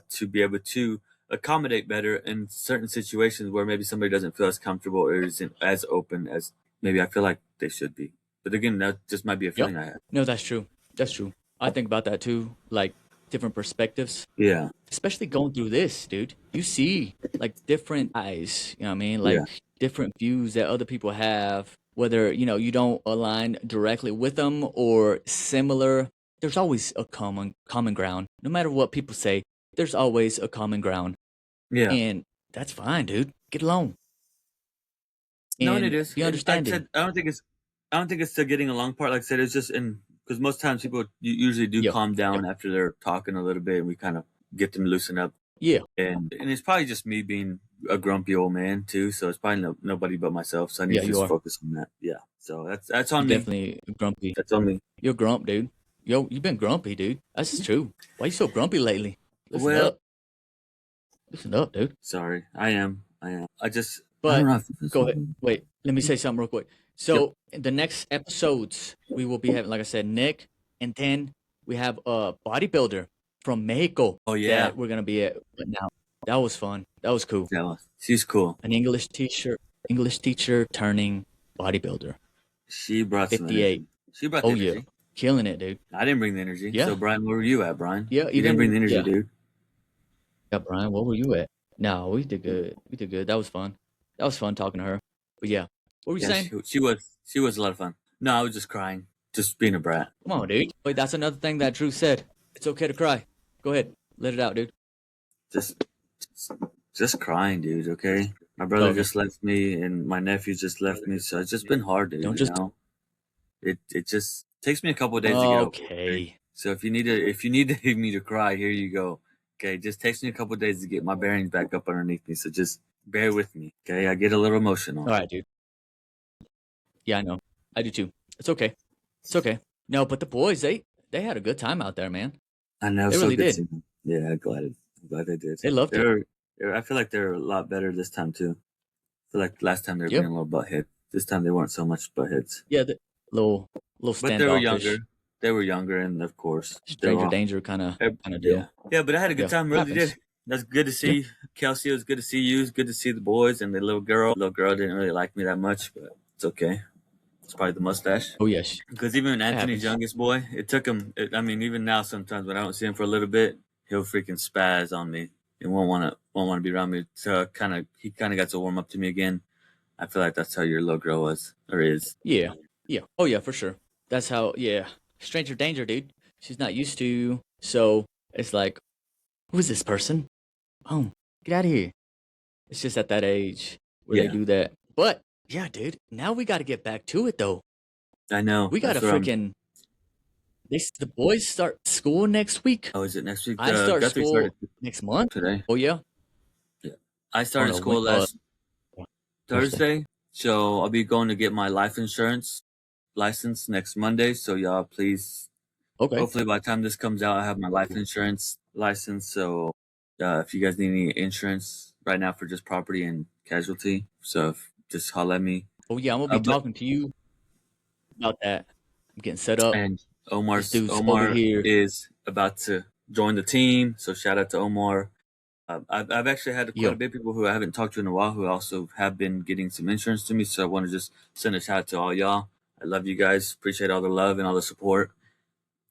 to be able to accommodate better in certain situations where maybe somebody doesn't feel as comfortable or isn't as open as maybe I feel like they should be. But again, that just might be a feeling I have. No, that's true. That's true. I think about that too. Like different perspectives. Yeah. Especially going through this, dude. You see like different eyes, you know what I mean? Like different views that other people have, whether, you don't align directly with them or similar. There's always a common ground. No matter what people say, there's always a common ground. Yeah. And that's fine, dude. Get along. No, And it is. be understanding. I don't think it's the getting along part. Like I said, it's just because most times people usually do calm down after they're talking a little bit, and we kind of get them loosen up. Yeah. And it's probably just me being a grumpy old man too. So it's probably nobody but myself. So I need to just focus on that. Yeah. So that's on me. Definitely grumpy. That's on me. You're grump, dude. Yo, you've been grumpy, dude. That's true. Why you so grumpy lately? Listen up. Listen up, dude. Sorry, I am. I just. But I don't know go ahead. Wait, let me say something real quick. So in the next episodes, we will be having, like I said, Nick, and then we have a bodybuilder from Mexico. Oh yeah, that we're gonna be at. But now that was fun. That was cool. She's cool. An English teacher turning bodybuilder. She brought 58. She brought the energy. Yeah, killing it, dude. I didn't bring the energy. Yeah. So Brian, where were you at, Brian? Yeah, you didn't bring the energy, dude. Yeah, Brian, where were you at? No, we did good. We did good. That was fun. That was fun talking to her. But yeah, what were you saying? She was a lot of fun. No, I was just crying, just being a brat. Come on, dude. Wait, that's another thing that Drew said. It's okay to cry. Go ahead, let it out, dude. Just crying, dude. Okay, my brother just left me, and my nephew just left me. So it's just been hard, dude. Don't just. It just takes me a couple of days to get over. Okay. So if you need me to cry, here you go. Okay, just takes me a couple of days to get my bearings back up underneath me. So just bear with me. Okay, I get a little emotional. All right, dude. Yeah, I know. I do too. It's okay. It's okay. No, but the boys, they had a good time out there, man. I know. They really did. Yeah, I'm glad they did. They loved it. I feel like they're a lot better this time too. I feel like last time they were being a little butthead. This time they weren't so much buttheads. Yeah, little standoffish. But they were younger, and of course, stranger danger kind of deal. Yeah, but I had a good time. Really did. That's good to see. Kelsey, it was good to see you. It was good to see the boys and the little girl. The little girl didn't really like me that much, but it's okay. It's probably the mustache. Oh yes. Because even Anthony's youngest boy, it took him. Even now, sometimes when I don't see him for a little bit, he'll freaking spaz on me and won't want to be around me. So he kind of got to warm up to me again. I feel like that's how your little girl was or is. Yeah. Oh yeah, for sure. That's how. Yeah. Stranger danger, dude. She's not used to you, so it's like, who is this person? Oh, get out of here. It's just at that age where they do that. But yeah, dude. Now we got to get back to it though. I know. We got to freaking. The boys start school next week. Oh, is it next week? I start school next month. Today. Oh yeah. Yeah. I started school last Thursday, so I'll be going to get my life insurance license next Monday. So y'all, please. Okay. Hopefully, by the time this comes out, I have my life insurance license. So, if you guys need any insurance right now for just property and casualty, so just holler at me. Oh yeah, I'm gonna be But talking to you about that. I'm getting set up. and This dude's over Omar here. is about to join the team, so shout out to Omar. I've actually had quite a Yo, bit of people who I haven't talked to in a while who also have been getting some insurance to me. So I want to just send a shout out to all y'all. I love you guys. Appreciate all the love and all the support.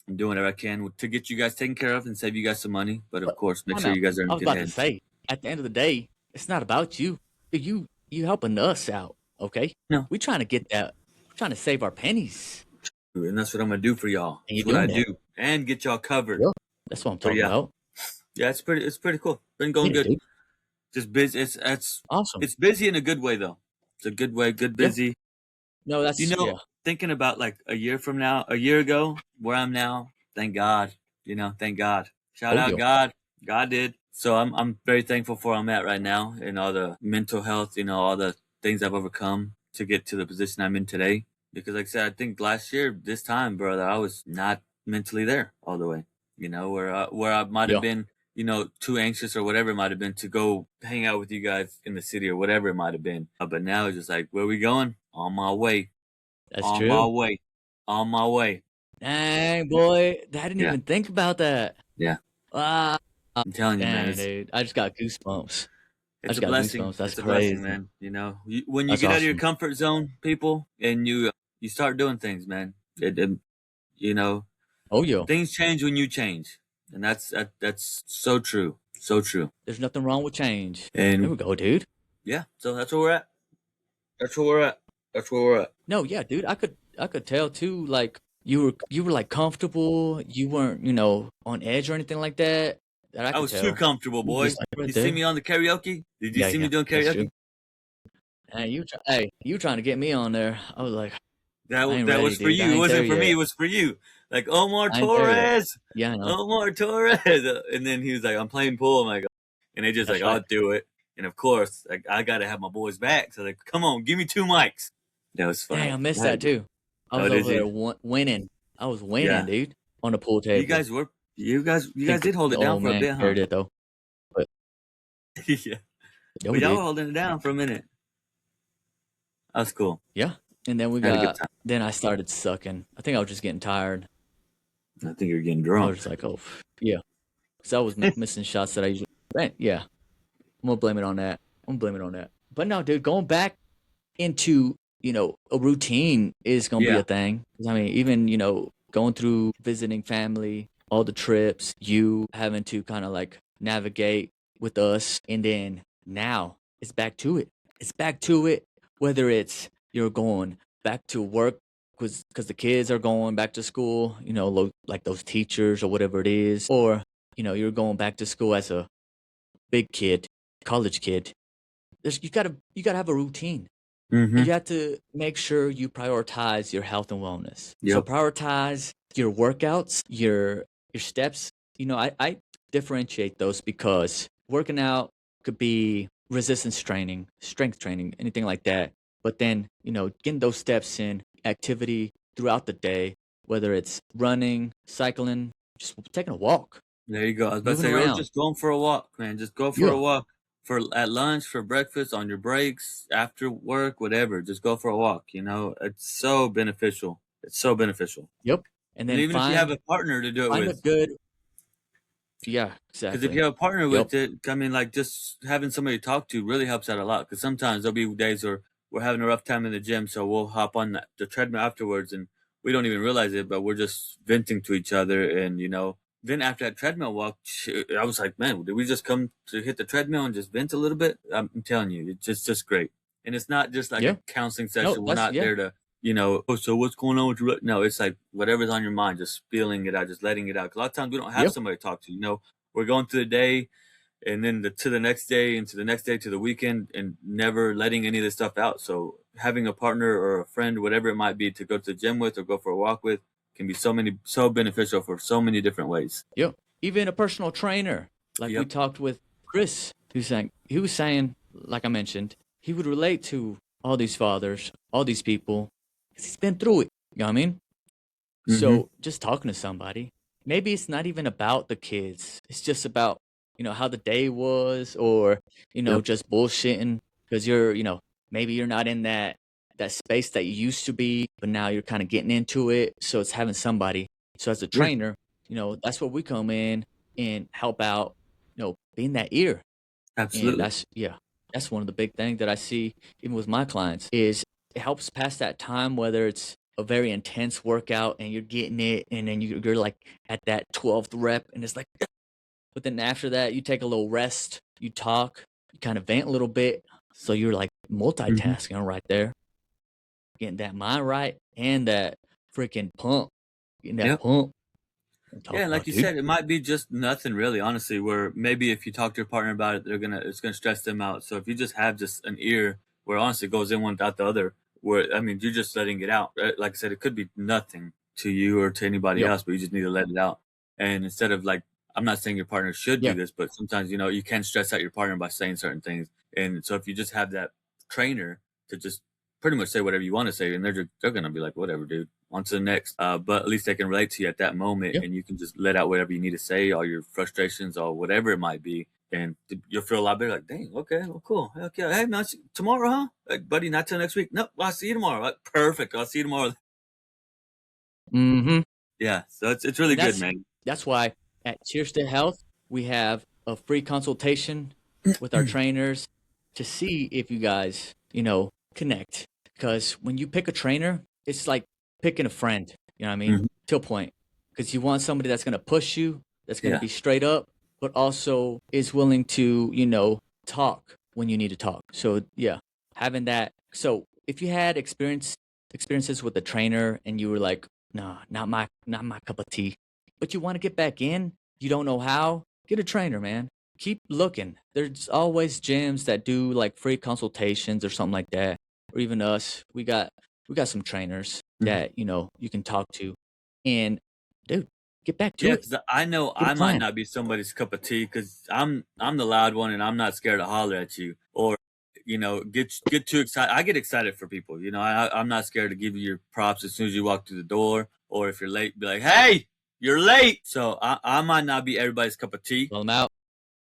I'm doing whatever I can to get you guys taken care of and save you guys some money. But of but course, make time sure out. you guys are I in was good about to hands. say, at the end of the day, it's not about you. You helping us out, okay? No. We trying to get that. We're trying to save our pennies, And that's what I'm gonna do for y'all. and you're That's what I doing that. do, and get y'all covered. Yeah, that's what I'm So talking about. yeah, it's pretty cool. Been going Yeah, good. dude. Just busy. It's Awesome. it's busy in a good way though. It's a good way. Good Yeah. busy. No, that's yeah. Thinking about like a year ago, where I'm now. Thank God. Thank God. Shout out yeah. God. God did. So I'm very thankful for where I'm at right now and all the mental health. All the things I've overcome to get to the position I'm in today. Because like I said, I think last year this time, brother, I was not mentally there all the way. Where I might have been, too anxious or whatever it might have been to go hang out with you guys in the city or whatever it might have been. But now it's just like, where we going? On my way. That's On true. my way. On my way. Dang, boy, I didn't Yeah. even think about that. Yeah. Ah, I'm telling you, man. dang, dude, I just got goosebumps. It's a got blessing. goosebumps. That's It's a crazy. blessing, man. When you That's get out of your awesome. comfort zone, people, and you start doing things, man. Oh yeah, Things change when you change, and that's so true. So true. there's nothing wrong with change. There we And go, dude. yeah, so that's where we're at. That's where we're at. That's where we're at. No, yeah, dude, I could tell too. Like you were like comfortable. You weren't, on edge or anything like that. That I could was tell. too comfortable, boy. Just like right You there. see me on the karaoke? Did you Yeah, see me doing that's karaoke? true. Hey, you trying to get me on there? I was like, I ain't That ready, was for dude. I you. It ain't wasn't there for me. yet. It was for you. Like Omar I ain't there yet. Torres. Yeah, I know. Omar Torres. And then he was like, I'm playing pool. I'm like, and they just That's like, I'll right. do it. And of course, like I gotta have my boys back. So like, come on, give me 2 mics. That was fun. Dang, I missed that too. I Oh, was did over there you? winning. I was winning, Yeah. dude, on the pool table. You guys did hold it the down old for a man bit, huh? carried it though. But Yeah. yeah, But we y'all did. were holding it down for a minute. That's cool. Yeah, and then we Had a good got. time. Then I started sucking. I think I was just getting tired. I think you're getting I drunk. was just like, oh, yeah, because I was missing shots that I usually. Right, yeah, I'm gonna blame it on that. But no, dude, going back into a routine is gonna be Yeah. a thing. 'Cause, I mean, even going through visiting family, all the trips, you having to kind of like navigate with us, and then now it's back to it. It's back to it. Whether it's you're going back to work because the kids are going back to school, like those teachers or whatever it is, or you're going back to school as a big kid, college kid. You gotta have a routine. Mm-hmm. You have to make sure you prioritize your health and wellness. So Yep. prioritize your workouts, your steps. I differentiate those because working out could be resistance training, strength training, anything like that. But then, getting those steps in, activity throughout the day, whether it's running, cycling, just taking a walk. There you go. I was about to Moving say, or around. just going for a walk, man. Just go for Yeah. a walk at lunch, for breakfast, on your breaks, after work, whatever. Just go for a walk. It's so beneficial. It's so beneficial. Yep. And then even if you have a partner to do it find with. a good. Yeah, exactly. Because if you have a partner Yep. with it, I mean, like just having somebody to talk to really helps out a lot. Because sometimes there'll be days where we're having a rough time in the gym, so we'll hop on the treadmill afterwards, and we don't even realize it, but we're just venting to each other. And then after that treadmill walk, I was like, man, did we just come to hit the treadmill and just vent a little bit? I'm telling you, it's just great. And it's not just like Yeah. a counseling session. No, We're not there to, oh, so what's going on with you? No, it's like whatever's on your mind, just spilling it out, just letting it out. 'Cause a lot of times we don't have Yep. somebody to talk to. We're going through the day, and then to the next day, and to the next day, to the weekend, and never letting any of this stuff out. So having a partner or a friend, whatever it might be, to go to the gym with or go for a walk with can be so beneficial for so many different ways. Yep. Even a personal trainer. Like we Yep. talked with Chris, he was saying, like I mentioned, he would relate to all these fathers, all these people, 'cause he's been through it. You know what I mean? So just talking to somebody, maybe it's not even about the kids. It's just about, how the day was, or, Yep. just bullshitting because you're, maybe you're not in that space that you used to be, but now you're kind of getting into it. So it's having somebody. So as a trainer, you know, that's where we come in and help out, you know, being that ear. Absolutely. And that's one of the big things that I see even with my clients is it helps pass that time, whether it's a very intense workout and you're getting it, and then you're like at that 12th rep and it's like, but then after that, you take a little rest, you talk, you kind of vent a little bit. So you're like multitasking right there, getting that mind right and that freaking pump, getting that pump. Yeah, like you said, it might be just nothing really, honestly, where maybe if you talk to your partner about it, it's gonna stress them out. So if you just have just an ear where honestly it goes in one without the other, where I mean you're just letting it out. Like I said, it could be nothing to you or to anybody else, but you just need to let it out. And instead of like, I'm not saying your partner should do this, but sometimes, you know, you can stress out your partner by saying certain things. And so if you just have that trainer to just pretty much say whatever you want to say, and they're gonna be like, whatever, dude, on to the next. But at least they can relate to you at that moment, and you can just let out whatever you need to say, all your frustrations or whatever it might be, and you'll feel a lot better. Like, dang, okay, well, cool, okay, hey, man, tomorrow, huh? Like, buddy, not till next week. No, well, I'll see you tomorrow. Like, perfect, I'll see you tomorrow. Yeah, so it's really good, man. That's why at Cheers to Health we have a free consultation with our trainers to see if you guys, you know, connect. Because when you pick a trainer, it's like picking a friend, you know what I mean? To a point. Because you want somebody that's going to push you, that's going to be straight up, but also is willing to, you know, talk when you need to talk. So yeah, having that. So if you had experiences with a trainer and you were like, nah, not my cup of tea, but you want to get back in, you don't know how, get a trainer, man. Keep looking. There's always gyms that do like free consultations or something like that. Or even us, we got some trainers that, you know, you can talk to, and dude, get back to it. Because I know I might not be somebody's cup of tea because I'm the loud one and I'm not scared to holler at you or, you know, get too excited. I get excited for people, you know. I'm not scared to give you your props as soon as you walk through the door, or if you're late, be like, hey, you're late. So I might not be everybody's cup of tea. Well, I'm out.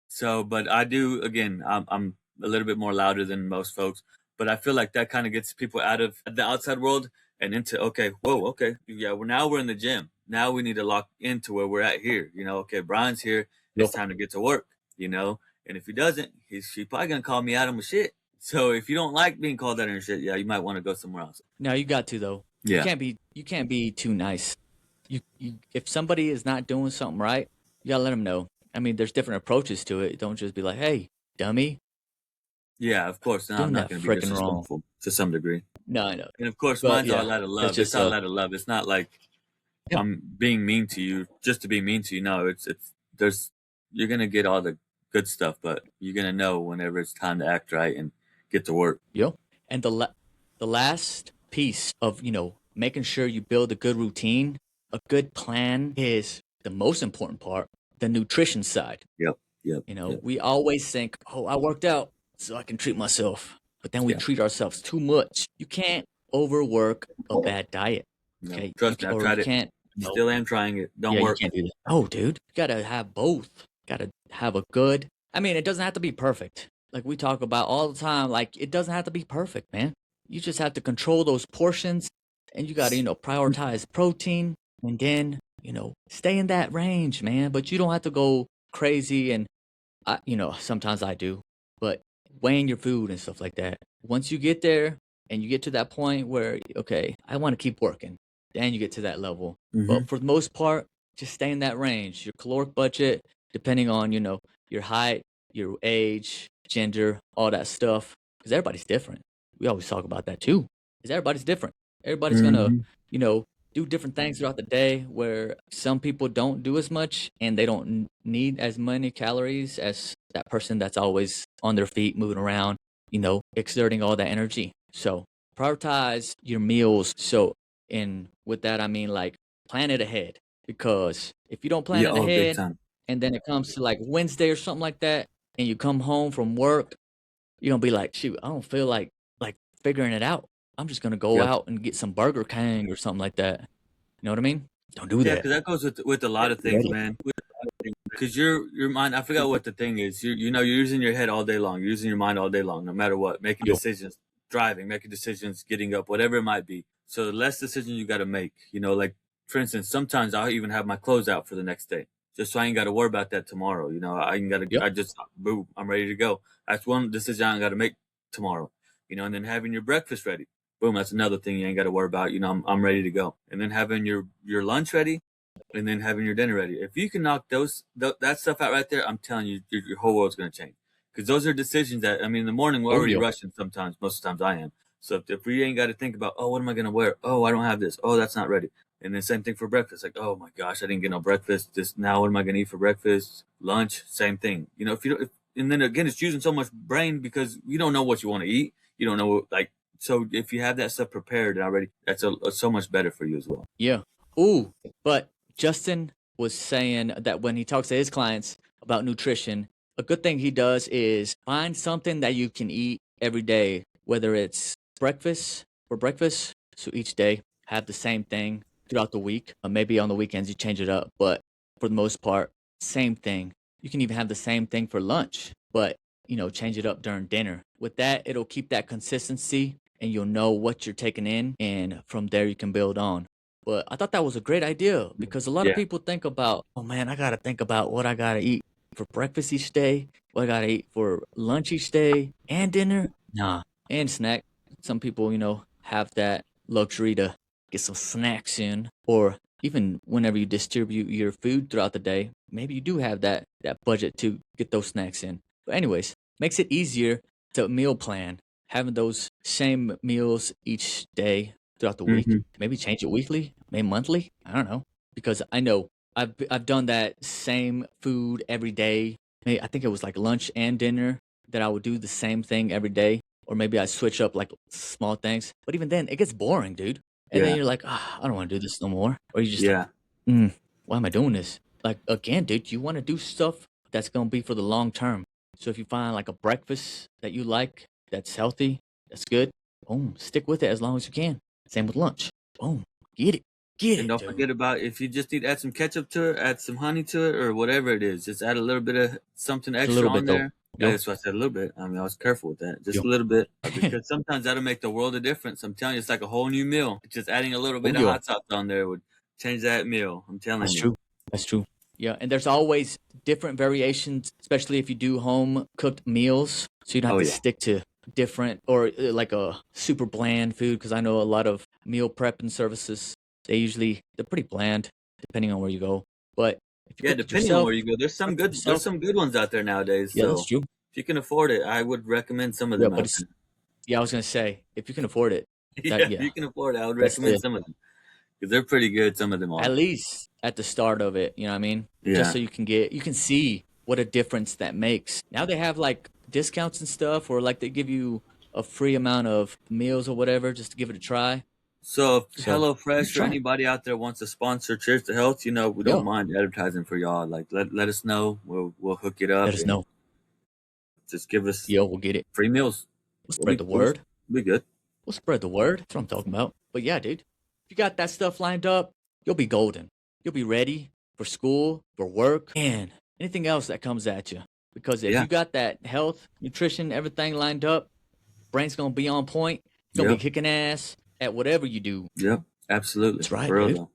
So, but I do, again, I'm a little bit more louder than most folks, but I feel like that kind of gets people out of the outside world and into, okay, whoa, okay, yeah, now we're in the gym. Now we need to lock into where we're at here. You know, okay, Brian's here. It's time to get to work, you know? And if he doesn't, she's probably going to call me out on my shit. So if you don't like being called out on your shit, yeah, you might want to go somewhere else. No, you got to, though. Yeah. You can't be too nice. You if somebody is not doing something right, you got to let them know. I mean, there's different approaches to it. Don't just be like, hey, dummy. Yeah, of course. No, I'm not going to be disrespectful to some degree. No, I know. And of course, mine's all out of love. It's all out of love. It's not like I'm being mean to you just to be mean to you. No, you're going to get all the good stuff, but you're going to know whenever it's time to act right and get to work. Yep. And the last piece of, you know, making sure you build a good routine, a good plan is the most important part, the nutrition side. Yep. You know, we always think, oh, I worked out so I can treat myself. But then we treat ourselves too much. You can't overwork a bad diet. Okay. Trust me, I've tried it. Still am trying it. Don't work. You can't do that. Oh, dude. You gotta have both. Gotta have a good. I mean, it doesn't have to be perfect. Like we talk about all the time. Like it doesn't have to be perfect, man. You just have to control those portions, and you gotta, you know, prioritize protein, and then, you know, stay in that range, man. But you don't have to go crazy. And you know, sometimes I do, but weighing your food and stuff like that. Once you get there and you get to that point where, okay, I want to keep working, then you get to that level. But for the most part, just stay in that range. Your caloric budget, depending on, you know, your height, your age, gender, all that stuff, because everybody's different. We always talk about that too, because everybody's different. Everybody's gonna, you know, do different things throughout the day, where some people don't do as much and they don't need as many calories as that person that's always on their feet, moving around, you know, exerting all that energy. So prioritize your meals. So, and with that, I mean, like, plan it ahead, because if you don't plan it ahead and then it comes to like Wednesday or something like that, and you come home from work, you're gonna be like, shoot, I don't feel like figuring it out. I'm just gonna go out and get some Burger King or something like that. You know what I mean? Don't do that. Yeah, because that goes with a lot of things, man. Because your mind, I forgot what the thing is. You know, you're using your head all day long. You're using your mind all day long, no matter what, making decisions. driving, making decisions, getting up, whatever it might be. So the less decisions you got to make, you know, like for instance, sometimes I'll even have my clothes out for the next day, just so I ain't got to worry about that tomorrow. You know, Yep. I just, boom, I'm ready to go. That's one decision I ain't got to make tomorrow, you know, and then having your breakfast ready. Boom, that's another thing you ain't got to worry about. You know, I'm ready to go. And then having your lunch ready, and then having your dinner ready. If you can knock that stuff out right there, I'm telling you, your whole world's going to change. Because those are decisions that, I mean, in the morning, we're already rushing sometimes. Most of the times I am. So if we ain't got to think about, oh, what am I going to wear? Oh, I don't have this. Oh, that's not ready. And then same thing for breakfast. Like, oh my gosh, I didn't get no breakfast. Just now, what am I going to eat for breakfast? Lunch, same thing. You know, if you don't, and then again, it's using so much brain because you don't know what you want to eat. You don't know, like, so if you have that stuff prepared already, that's so much better for you as well. Yeah. Ooh, but Justin was saying that when he talks to his clients about nutrition, a good thing he does is find something that you can eat every day, whether it's breakfast for breakfast. So each day have the same thing throughout the week. Maybe on the weekends you change it up, but for the most part, same thing. You can even have the same thing for lunch, but change it up during dinner. With that, it'll keep that consistency and you'll know what you're taking in, and from there you can build on. But I thought that was a great idea because a lot of people think about, oh man, I got to think about what I got to eat for breakfast each day, what I got to eat for lunch each day and dinner. Nah, and snack. Some people, have that luxury to get some snacks in, or even whenever you distribute your food throughout the day, maybe you do have that budget to get those snacks in. But anyways, makes it easier to meal plan, having those same meals each day throughout the week. Maybe change it weekly, maybe monthly. I don't know, because I know I've done that same food every day. Maybe, I think it was like lunch and dinner that I would do the same thing every day, or maybe I switch up like small things. But even then, it gets boring, dude. And then you're like, I don't want to do this no more. Or you just like, why am I doing this? Like, again, dude, you want to do stuff that's going to be for the long term. So if you find like a breakfast that you like, that's healthy, that's good, boom, stick with it as long as you can. Same with lunch. Boom, get it. And don't forget about, if you just need to add some ketchup to it, add some honey to it, or whatever it is. Just add a little bit of something extra on there. Yeah, that's why I said a little bit. I mean, I was careful with that. Just a little bit. Because sometimes that'll make the world a difference. I'm telling you, it's like a whole new meal. Just adding a little bit of hot sauce on there would change that meal. I'm telling you. That's true. That's true. Yeah, and there's always different variations, especially if you do home-cooked meals. So you don't have to stick to different or like a super bland food, because I know a lot of meal prepping services, they're pretty bland depending on where you go. But if you depending on where you go, there's some good ones out there nowadays. Yeah, that's true. If you can afford it, I would recommend some of them. I was gonna say, if you can afford it. If you can afford it, I would recommend some of them, because they're pretty good. Some of them are. At least at the start of it, you know what I mean? Yeah. Just so you can see what a difference that makes. Now they have like discounts and stuff, or like they give you a free amount of meals or whatever just to give it a try. So if HelloFresh or anybody out there wants to sponsor Cheers to Health, we don't mind advertising for y'all. Like let us know. We'll hook it up. Let us know. Just give us we'll get it. Free meals. We'll spread the word. We'll be good. We'll spread the word. That's what I'm talking about. But yeah, dude, if you got that stuff lined up, you'll be golden. You'll be ready for school, for work, and anything else that comes at you. Because if you got that health, nutrition, everything lined up, brain's going to be on point. You'll be kicking ass at whatever you do. Yep, absolutely. That's right, dude.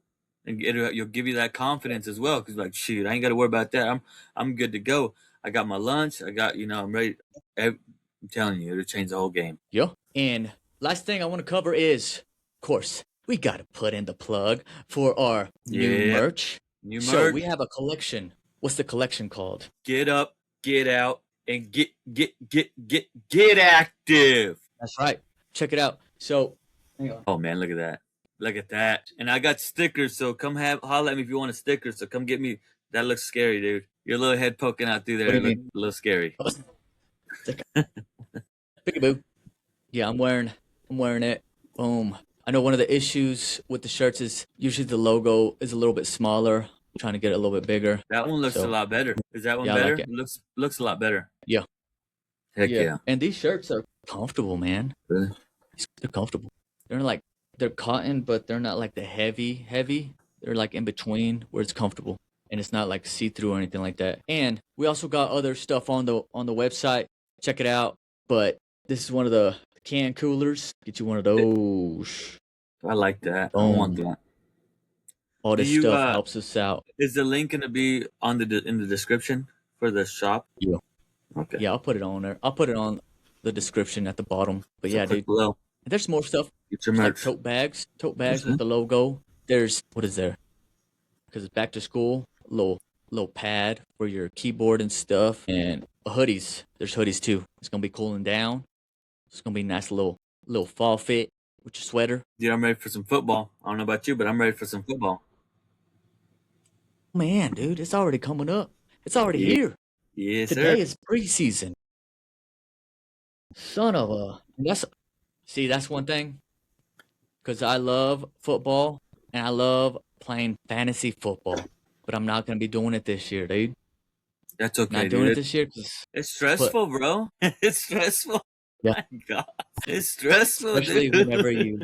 And you'll give you that confidence as well, because like, shoot, I ain't got to worry about that. I'm good to go. I got my lunch. I got, I'm ready. I'm telling you, it'll change the whole game. Yeah. And last thing I want to cover is, of course, we got to put in the plug for our new merch. So we have a collection. What's the collection called? Get up, get out, and get active. That's right. Check it out. So, oh man, look at that. Look at that. And I got stickers, so come holler at me if you want a sticker. So come get me. That looks scary, dude. Your little head poking out through there. Look a little scary. Peekaboo. Yeah, I'm wearing it. Boom. I know one of the issues with the shirts is usually the logo is a little bit smaller. I'm trying to get it a little bit bigger. That one looks a lot better. Is that one better? Like it looks a lot better. Yeah. Heck yeah. And these shirts are comfortable, man. Really? They're comfortable. They're cotton, but they're not like the heavy. They're like in between where it's comfortable. And it's not like see-through or anything like that. And we also got other stuff on the website. Check it out. But this is one of the can coolers. Get you one of those. I like that. I want Boom. that. All Do this you, stuff helps us out. is the link gonna be on in the description for the shop? Yeah. Okay. Yeah, I'll put it on there. I'll put it on the description at the bottom. But So yeah, click dude. below. There's more stuff. Get your There's like merch. tote bags Mhm. with the logo. There's what is there? Because it's back to school. Little pad for your keyboard and stuff, and hoodies. There's hoodies too. It's gonna be cooling down. It's gonna be a nice little fall fit with your sweater. Dude, I'm ready for some football. I don't know about you, but I'm ready for some football. Man, dude, it's already coming up. It's already Yeah. here. Yes, Today sir. is preseason. Son of a. That's one thing. Because I love football and I love playing fantasy football, but I'm not gonna be doing it this year, dude. That's okay, Not doing dude. it this year because It's stressful, bro. It's stressful. Yeah. My God. It's stressful, especially dude. whenever you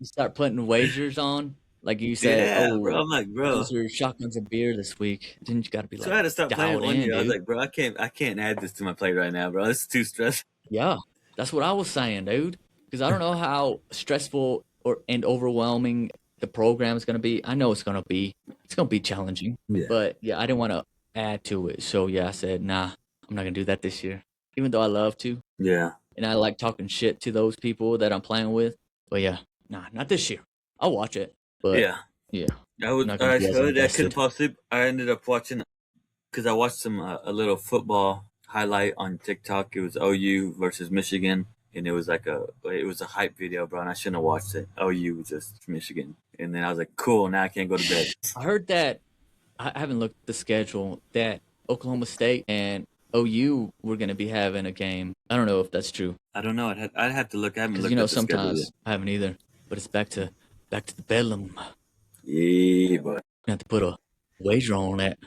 start putting wagers on, like you said, Yeah, bro. I'm like, bro. those are shotguns of beer this week. Then you got to be So I had to stop playing dialed one in, year. I was dude. like, bro, I can't add this to my plate right now, bro. It's too stressful. Yeah, that's what I was saying, dude. Because I don't know how stressful and overwhelming the program is gonna be. I know it's gonna be challenging. Yeah. But yeah, I didn't want to add to it. So yeah, I said, nah, I'm not gonna do that this year. Even though I love to, Yeah. and I like talking shit to those people that I'm playing with. But yeah, nah, not this year. I'll watch it. But Yeah. yeah. I not gonna be as couldn't invested. fall asleep. I ended up watching because I watched a little football highlight on TikTok. It was OU versus Michigan, and it was like a hype video, bro. And I shouldn't have watched it. OU was just Michigan, and then I was like, cool. Now I can't go to bed. I heard that I haven't looked at the schedule that Oklahoma State and OU were gonna be having a game. I don't know if that's true. I don't know. I'd have to look. I haven't Because looked at the schedule sometimes yet. I haven't either. But it's back to the bedlam. Yeah, but You have to put a wager on that.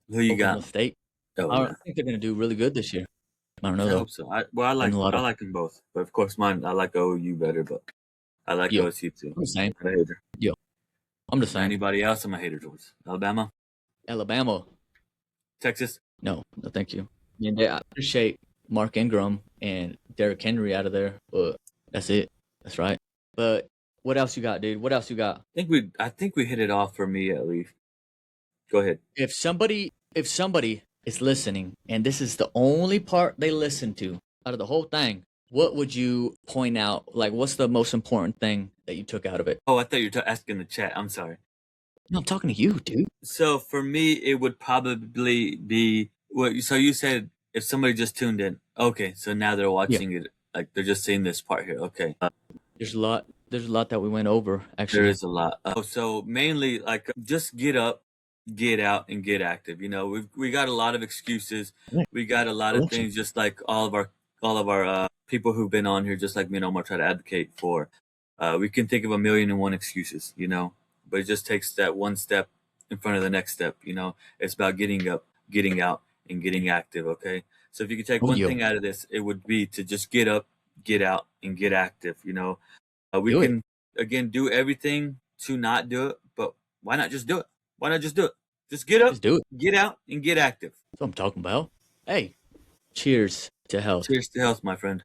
who you Oklahoma got? State. Oh, I yeah. think they're gonna do really good this year. I don't know I though. hope so. I like them both, but of course, I like OU better, but I like Yeah. OSU too. I'm the same. I'm a hater. I'm the same. Anybody else? I'm a hater towards Alabama, Alabama. Texas. No, thank you. And I appreciate Mark Ingram and Derrick Henry out of there, but that's it. That's right. But what else you got, dude? What else you got? I think we hit it off for me at least. Go ahead. If somebody is listening and this is the only part they listen to out of the whole thing, what would you point out? Like, what's the most important thing that you took out of it? Oh, I thought you were asking the chat. I'm sorry. No, I'm talking to you, dude. So for me, it would probably be what. So you said if somebody just tuned in, okay, so now they're watching it, like they're just seeing this part here. Okay, There's a lot that we went over. Actually, there is a lot. So mainly, like, just get up, get out, and get active. You know, we got a lot of excuses. We got a lot of things, just like all of our people who've been on here, just like me and Omar try to advocate for. We can think of 1,000,001 excuses, you know, but it just takes that one step in front of the next step. You know, it's about getting up, getting out, and getting active. Okay, so if you could take one thing out of this, it would be to just get up, get out, and get active. You know, we can again do everything to not do it, but why not just do it? Why not just do it? Just get up, just do it. get out, and get active. That's what I'm talking about. Hey, cheers to health. Cheers to health, my friend.